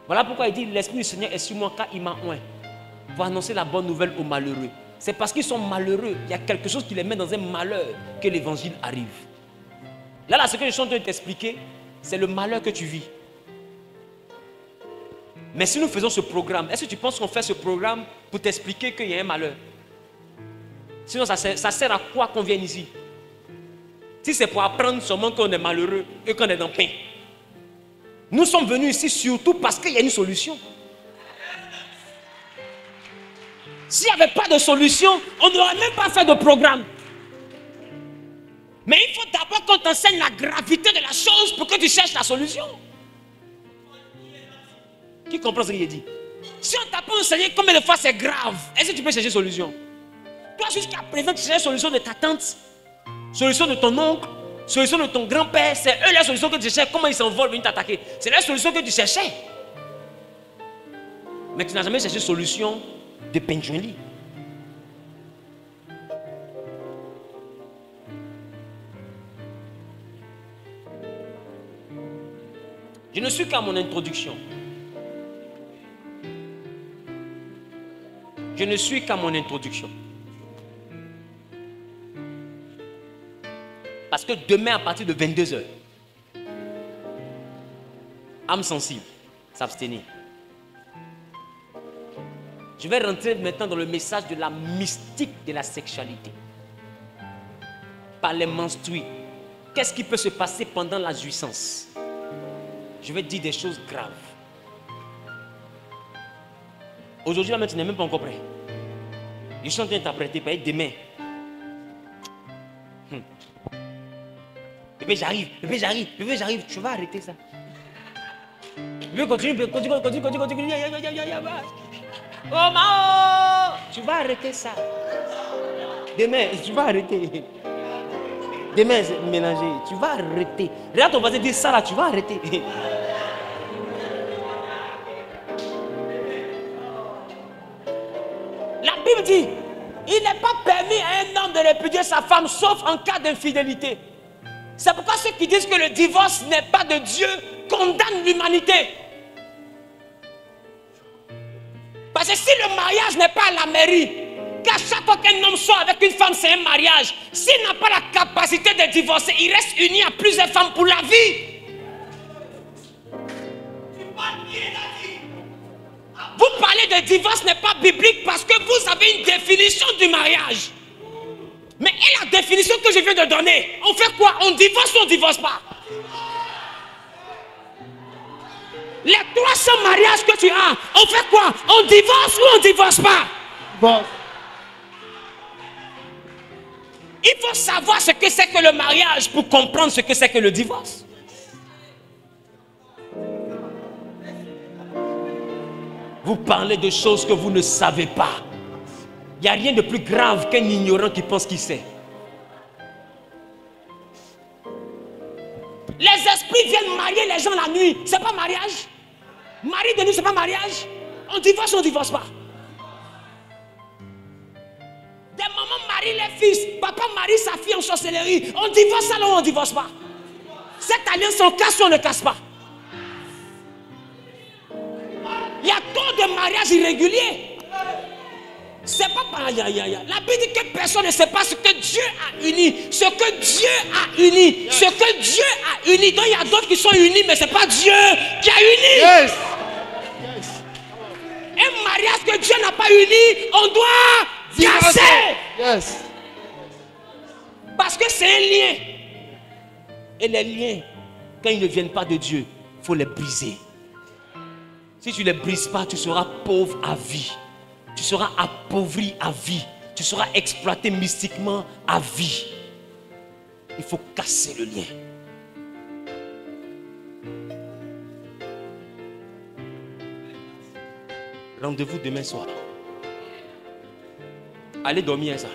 Voilà pourquoi il dit l'Esprit du Seigneur est sur moi car il m'a oint pour annoncer la bonne nouvelle aux malheureux. C'est parce qu'ils sont malheureux, il y a quelque chose qui les met dans un malheur que l'évangile arrive. Là, ce que je suis en train de t'expliquer, c'est le malheur que tu vis. Mais si nous faisons ce programme, est-ce que tu penses qu'on fait ce programme pour t'expliquer qu'il y a un malheur? Sinon, ça sert à quoi qu'on vienne ici? Si c'est pour apprendre seulement qu'on est malheureux et qu'on est dans le pain. Nous sommes venus ici surtout parce qu'il y a une solution. S'il n'y avait pas de solution, on n'aurait même pas fait de programme. Mais il faut d'abord qu'on t'enseigne la gravité de la chose pour que tu cherches la solution. Qui comprend ce qu'il dit? Si on t'a pas enseigné combien de fois c'est grave, est-ce que tu peux chercher solution? Toi, jusqu'à présent, tu cherches solution de ta tante, solution de ton oncle, solution de ton grand-père. C'est eux la solution que tu cherchais. Comment ils s'envolent venir t'attaquer? C'est la solution que tu cherchais. Mais tu n'as jamais cherché solution de Benjueli. Je ne suis qu'à mon introduction. Je ne suis qu'à mon introduction. Parce que demain, à partir de 22h, âme sensible, s'abstenir. Je vais rentrer maintenant dans le message de la mystique de la sexualité. Par les menstrues. Qu'est-ce qui peut se passer pendant la jouissance? Je vais dire des choses graves. Aujourd'hui, là, tu n'es même pas encore prêt. Je suis en train de t'apprêter par demain. Bébé, j'arrive. Tu vas arrêter ça. Bébé, continue. Oh, Mao, tu vas arrêter ça. Demain, tu vas arrêter. Demain, c'est mélangé. Tu vas arrêter. Regarde ton voisin dire ça là, tu vas arrêter. La Bible dit, il n'est pas permis à un homme de répudier sa femme, sauf en cas d'infidélité. C'est pourquoi ceux qui disent que le divorce n'est pas de Dieu condamnent l'humanité. Parce que si le mariage n'est pas à la mairie, qu'à chaque fois qu'un homme sort avec une femme, c'est un mariage. S'il n'a pas la capacité de divorcer, il reste uni à plusieurs femmes pour la vie. Vous parlez de divorce n'est pas biblique parce que vous avez une définition du mariage. Mais et la définition que je viens de donner, on fait quoi? On divorce ou on ne divorce pas? Les 300 mariages que tu as, on fait quoi? On divorce ou on ne divorce pas? Bon. Il faut savoir ce que c'est que le mariage pour comprendre ce que c'est que le divorce. Vous parlez de choses que vous ne savez pas. Il n'y a rien de plus grave qu'un ignorant qui pense qu'il sait. Les esprits viennent marier les gens la nuit. C'est pas mariage. Mari de nuit, c'est pas mariage. On divorce ou on ne divorce pas. Des mamans marient les fils. Papa marie sa fille en sorcellerie. On divorce alors ou on ne divorce pas. Cette alliance, on casse ou on ne casse pas. Il y a trop de mariages irréguliers. C'est pas pareil. La Bible dit que personne ne sait pas ce que Dieu a uni. Ce que Dieu a uni. Ce que Dieu a uni. Donc il y a d'autres qui sont unis, mais ce n'est pas Dieu qui a uni. Yes. Un mariage que Dieu n'a pas uni, on doit casser. Yes. Parce que c'est un lien. Et les liens, quand ils ne viennent pas de Dieu, il faut les briser. Si tu ne les brises pas, tu seras pauvre à vie. Tu seras appauvri à vie. Tu seras exploité mystiquement à vie. Il faut casser le lien. Rendez-vous demain soir. Allez dormir ça.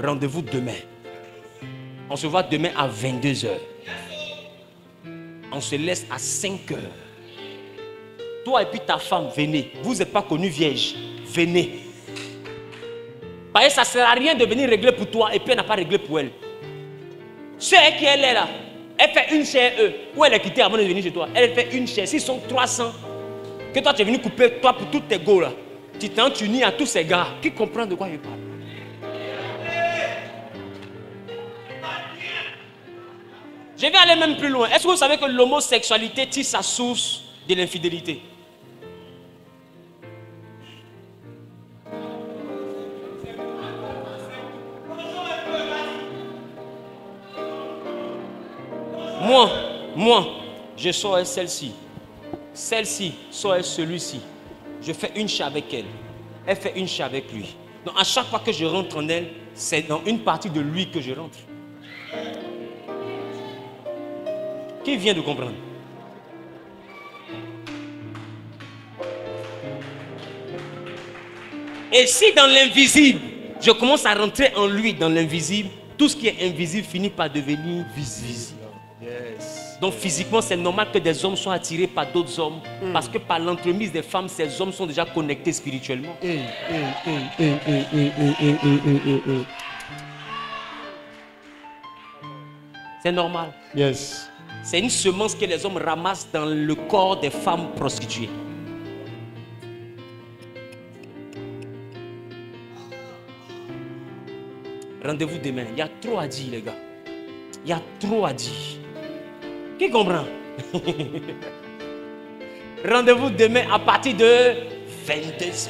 Rendez-vous demain. On se voit demain à 22h. On se laisse à 5h. Toi et puis ta femme, venez. Vous n'êtes pas connus vierge. Venez. Parce que ça ne sert à rien de venir régler pour toi et puis elle n'a pas réglé pour elle. C'est qui elle est là. Elle fait une chair eux. Ou elle est quittée avant de venir chez toi. Elle fait une chair. S'ils sont 300, que toi tu es venu couper toi pour tous tes go là. Tu t'en unis à tous ces gars. Qui comprend de quoi je parle? Je vais aller même plus loin. Est-ce que vous savez que l'homosexualité tire sa source de l'infidélité? Moi, je sors avec celle-ci. Celle-ci sort avec celui-ci. Je fais une chair avec elle. Elle fait une chair avec lui. Donc à chaque fois que je rentre en elle, c'est dans une partie de lui que je rentre. Qui vient de comprendre? Et si dans l'invisible, je commence à rentrer en lui dans l'invisible, tout ce qui est invisible finit par devenir visible. Yes. Donc physiquement, c'est normal que des hommes soient attirés par d'autres hommes. Parce que par l'entremise des femmes, ces hommes sont déjà connectés spirituellement. C'est normal. Yes. C'est une semence que les hommes ramassent dans le corps des femmes prostituées. Rendez-vous demain. Il y a trop à dire, les gars. Il y a trop à dire. Qui comprend? Rendez-vous demain à partir de 22h.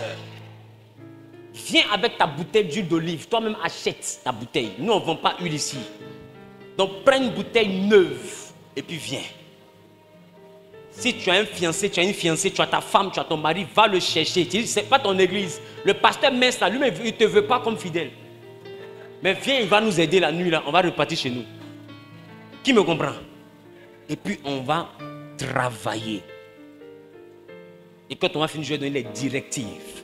Viens avec ta bouteille d'huile d'olive. Toi-même achète ta bouteille. Nous, on ne vend pas huile ici. Donc, prends une bouteille neuve et puis viens. Si tu as un fiancé, tu as une fiancée, tu as ta femme, tu as ton mari, va le chercher. Tu dis, ce n'est pas ton église. Le pasteur mince là, lui-même, il ne te veut pas comme fidèle. Mais viens, il va nous aider la nuit là. On va repartir chez nous. Qui me comprend? Et puis, on va travailler. Et quand on va finir, je vais donner les directives.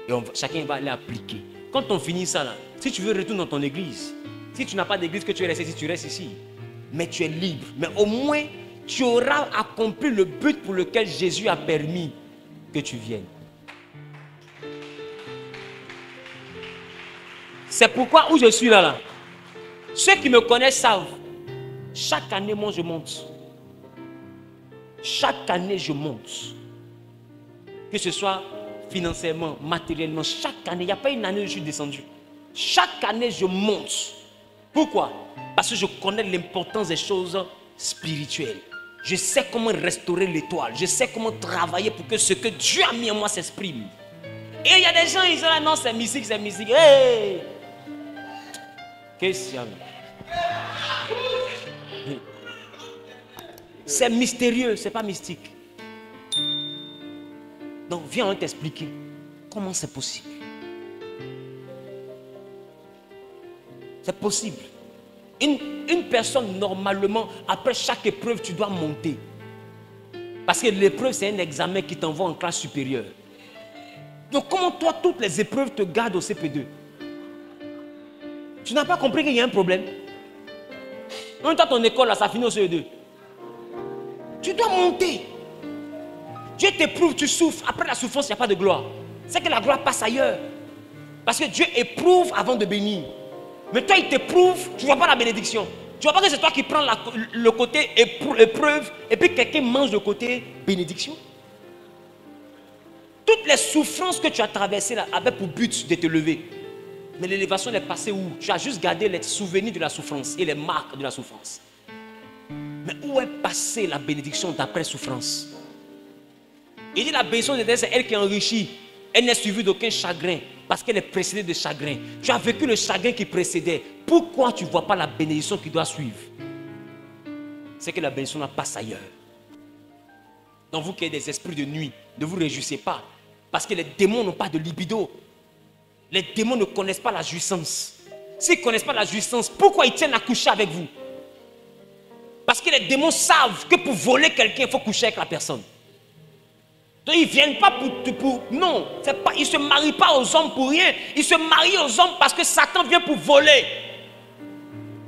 Et chacun va les appliquer. Quand on finit ça là, si tu veux retourner dans ton église, si tu n'as pas d'église que tu es resté ici, tu restes ici. Mais tu es libre. Mais au moins, tu auras accompli le but pour lequel Jésus a permis que tu viennes. C'est pourquoi où je suis là. Ceux qui me connaissent savent. Chaque année, moi, je monte. Chaque année, je monte. Que ce soit financièrement, matériellement, chaque année, il n'y a pas une année où je suis descendu. Chaque année, je monte. Pourquoi? Parce que je connais l'importance des choses spirituelles. Je sais comment restaurer l'étoile. Je sais comment travailler pour que ce que Dieu a mis en moi s'exprime. Et il y a des gens, ils sont là, non, c'est mystique, c'est mystique. Hey! Qu'est-ce qu'il y a? C'est mystérieux, c'est pas mystique. Donc viens, on va t'expliquer comment c'est possible. C'est possible. Une personne, normalement, après chaque épreuve, tu dois monter. Parce que l'épreuve, c'est un examen qui t'envoie en classe supérieure. Donc comment toi, toutes les épreuves te gardent au CP2? Tu n'as pas compris qu'il y a un problème? Quand tu as ton école, là, ça finit au CE2. Tu dois monter. Dieu t'éprouve, tu souffres. Après la souffrance, il n'y a pas de gloire. C'est que la gloire passe ailleurs. Parce que Dieu éprouve avant de bénir. Mais toi, il t'éprouve, tu ne vois pas la bénédiction. Tu ne vois pas que c'est toi qui prends le côté épreuve et puis quelqu'un mange le côté bénédiction. Toutes les souffrances que tu as traversées là, avaient pour but de te lever. Mais l'élévation est passée où? Tu as juste gardé les souvenirs de la souffrance et les marques de la souffrance. Mais où est passée la bénédiction d'après souffrance? Il dit la bénédiction de Dieu, c'est elle qui enrichit. Elle n'est suivie d'aucun chagrin parce qu'elle est précédée de chagrin. Tu as vécu le chagrin qui précédait. Pourquoi tu ne vois pas la bénédiction qui doit suivre? C'est que la bénédiction passe ailleurs. Donc vous qui avez des esprits de nuit, ne vous réjouissez pas. Parce que les démons n'ont pas de libido. Les démons ne connaissent pas la jouissance. S'ils ne connaissent pas la jouissance, pourquoi ils tiennent à coucher avec vous? Parce que les démons savent que pour voler quelqu'un, il faut coucher avec la personne. Donc ils ne viennent pas non, pas, ils ne se marient pas aux hommes pour rien. Ils se marient aux hommes parce que Satan vient pour voler.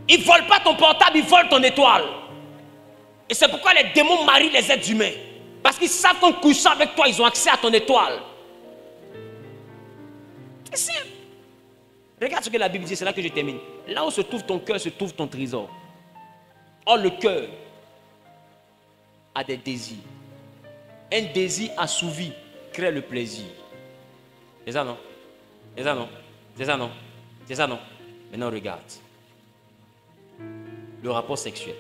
Ils ne volent pas ton portable, ils volent ton étoile. Et c'est pourquoi les démons marient les êtres humains. Parce qu'ils savent qu'en couchant avec toi, ils ont accès à ton étoile. C'est simple. Regarde ce que la Bible dit, c'est là que je termine. Là où se trouve ton cœur, se trouve ton trésor. Or, le cœur a des désirs. Un désir assouvi crée le plaisir. C'est ça, non? C'est ça, non? C'est ça, non? C'est ça, non? Maintenant, regarde. Le rapport sexuel.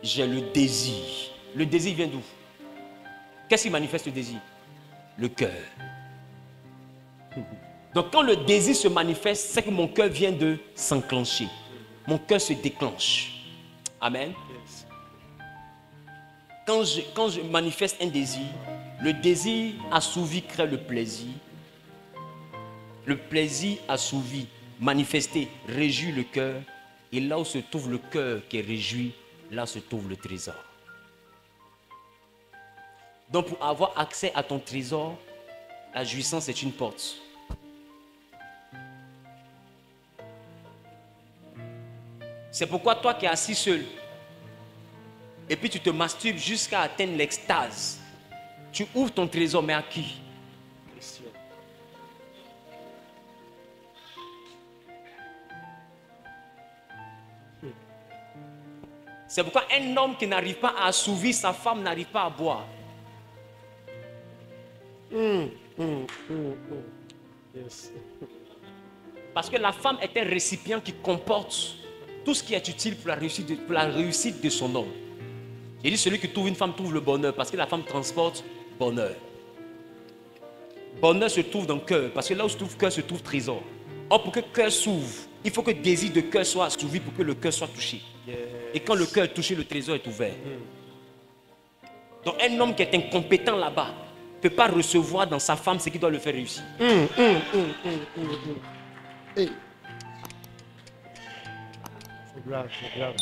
J'ai le désir. Le désir vient d'où? Qu'est-ce qui manifeste le désir? Le cœur. Donc, quand le désir se manifeste, c'est que mon cœur vient de s'enclencher. Mon cœur se déclenche. Amen. Quand je manifeste un désir, le désir assouvi crée le plaisir. Le plaisir assouvi, manifesté, réjouit le cœur. Et là où se trouve le cœur qui est réjoui, là se trouve le trésor. Donc pour avoir accès à ton trésor, la jouissance est une porte. C'est pourquoi toi qui es assis seul, et puis tu te masturbes jusqu'à atteindre l'extase, tu ouvres ton trésor, mais à qui? C'est pourquoi un homme qui n'arrive pas à assouvir sa femme n'arrive pas à boire. Yes. Parce que la femme est un récipient qui comporte tout ce qui est utile pour la réussite de son homme. J'ai dit, celui qui trouve une femme trouve le bonheur, parce que la femme transporte bonheur. Bonheur se trouve dans le cœur, parce que là où se trouve cœur se trouve trésor. Or, pour que le cœur s'ouvre, il faut que le désir de cœur soit assouvi pour que le cœur soit touché. Et quand le cœur est touché, le trésor est ouvert. Donc un homme qui est incompétent là-bas ne peut pas recevoir dans sa femme ce qui doit le faire réussir. C'est grave, c'est grave.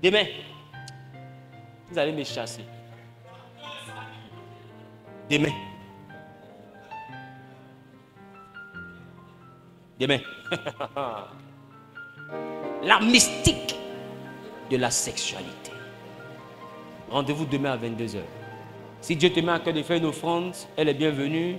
Demain, vous allez me chasser. Demain. La mystique de la sexualité. Rendez-vous demain à 22h. Si Dieu te met à cœur de faire une offrande, elle est bienvenue.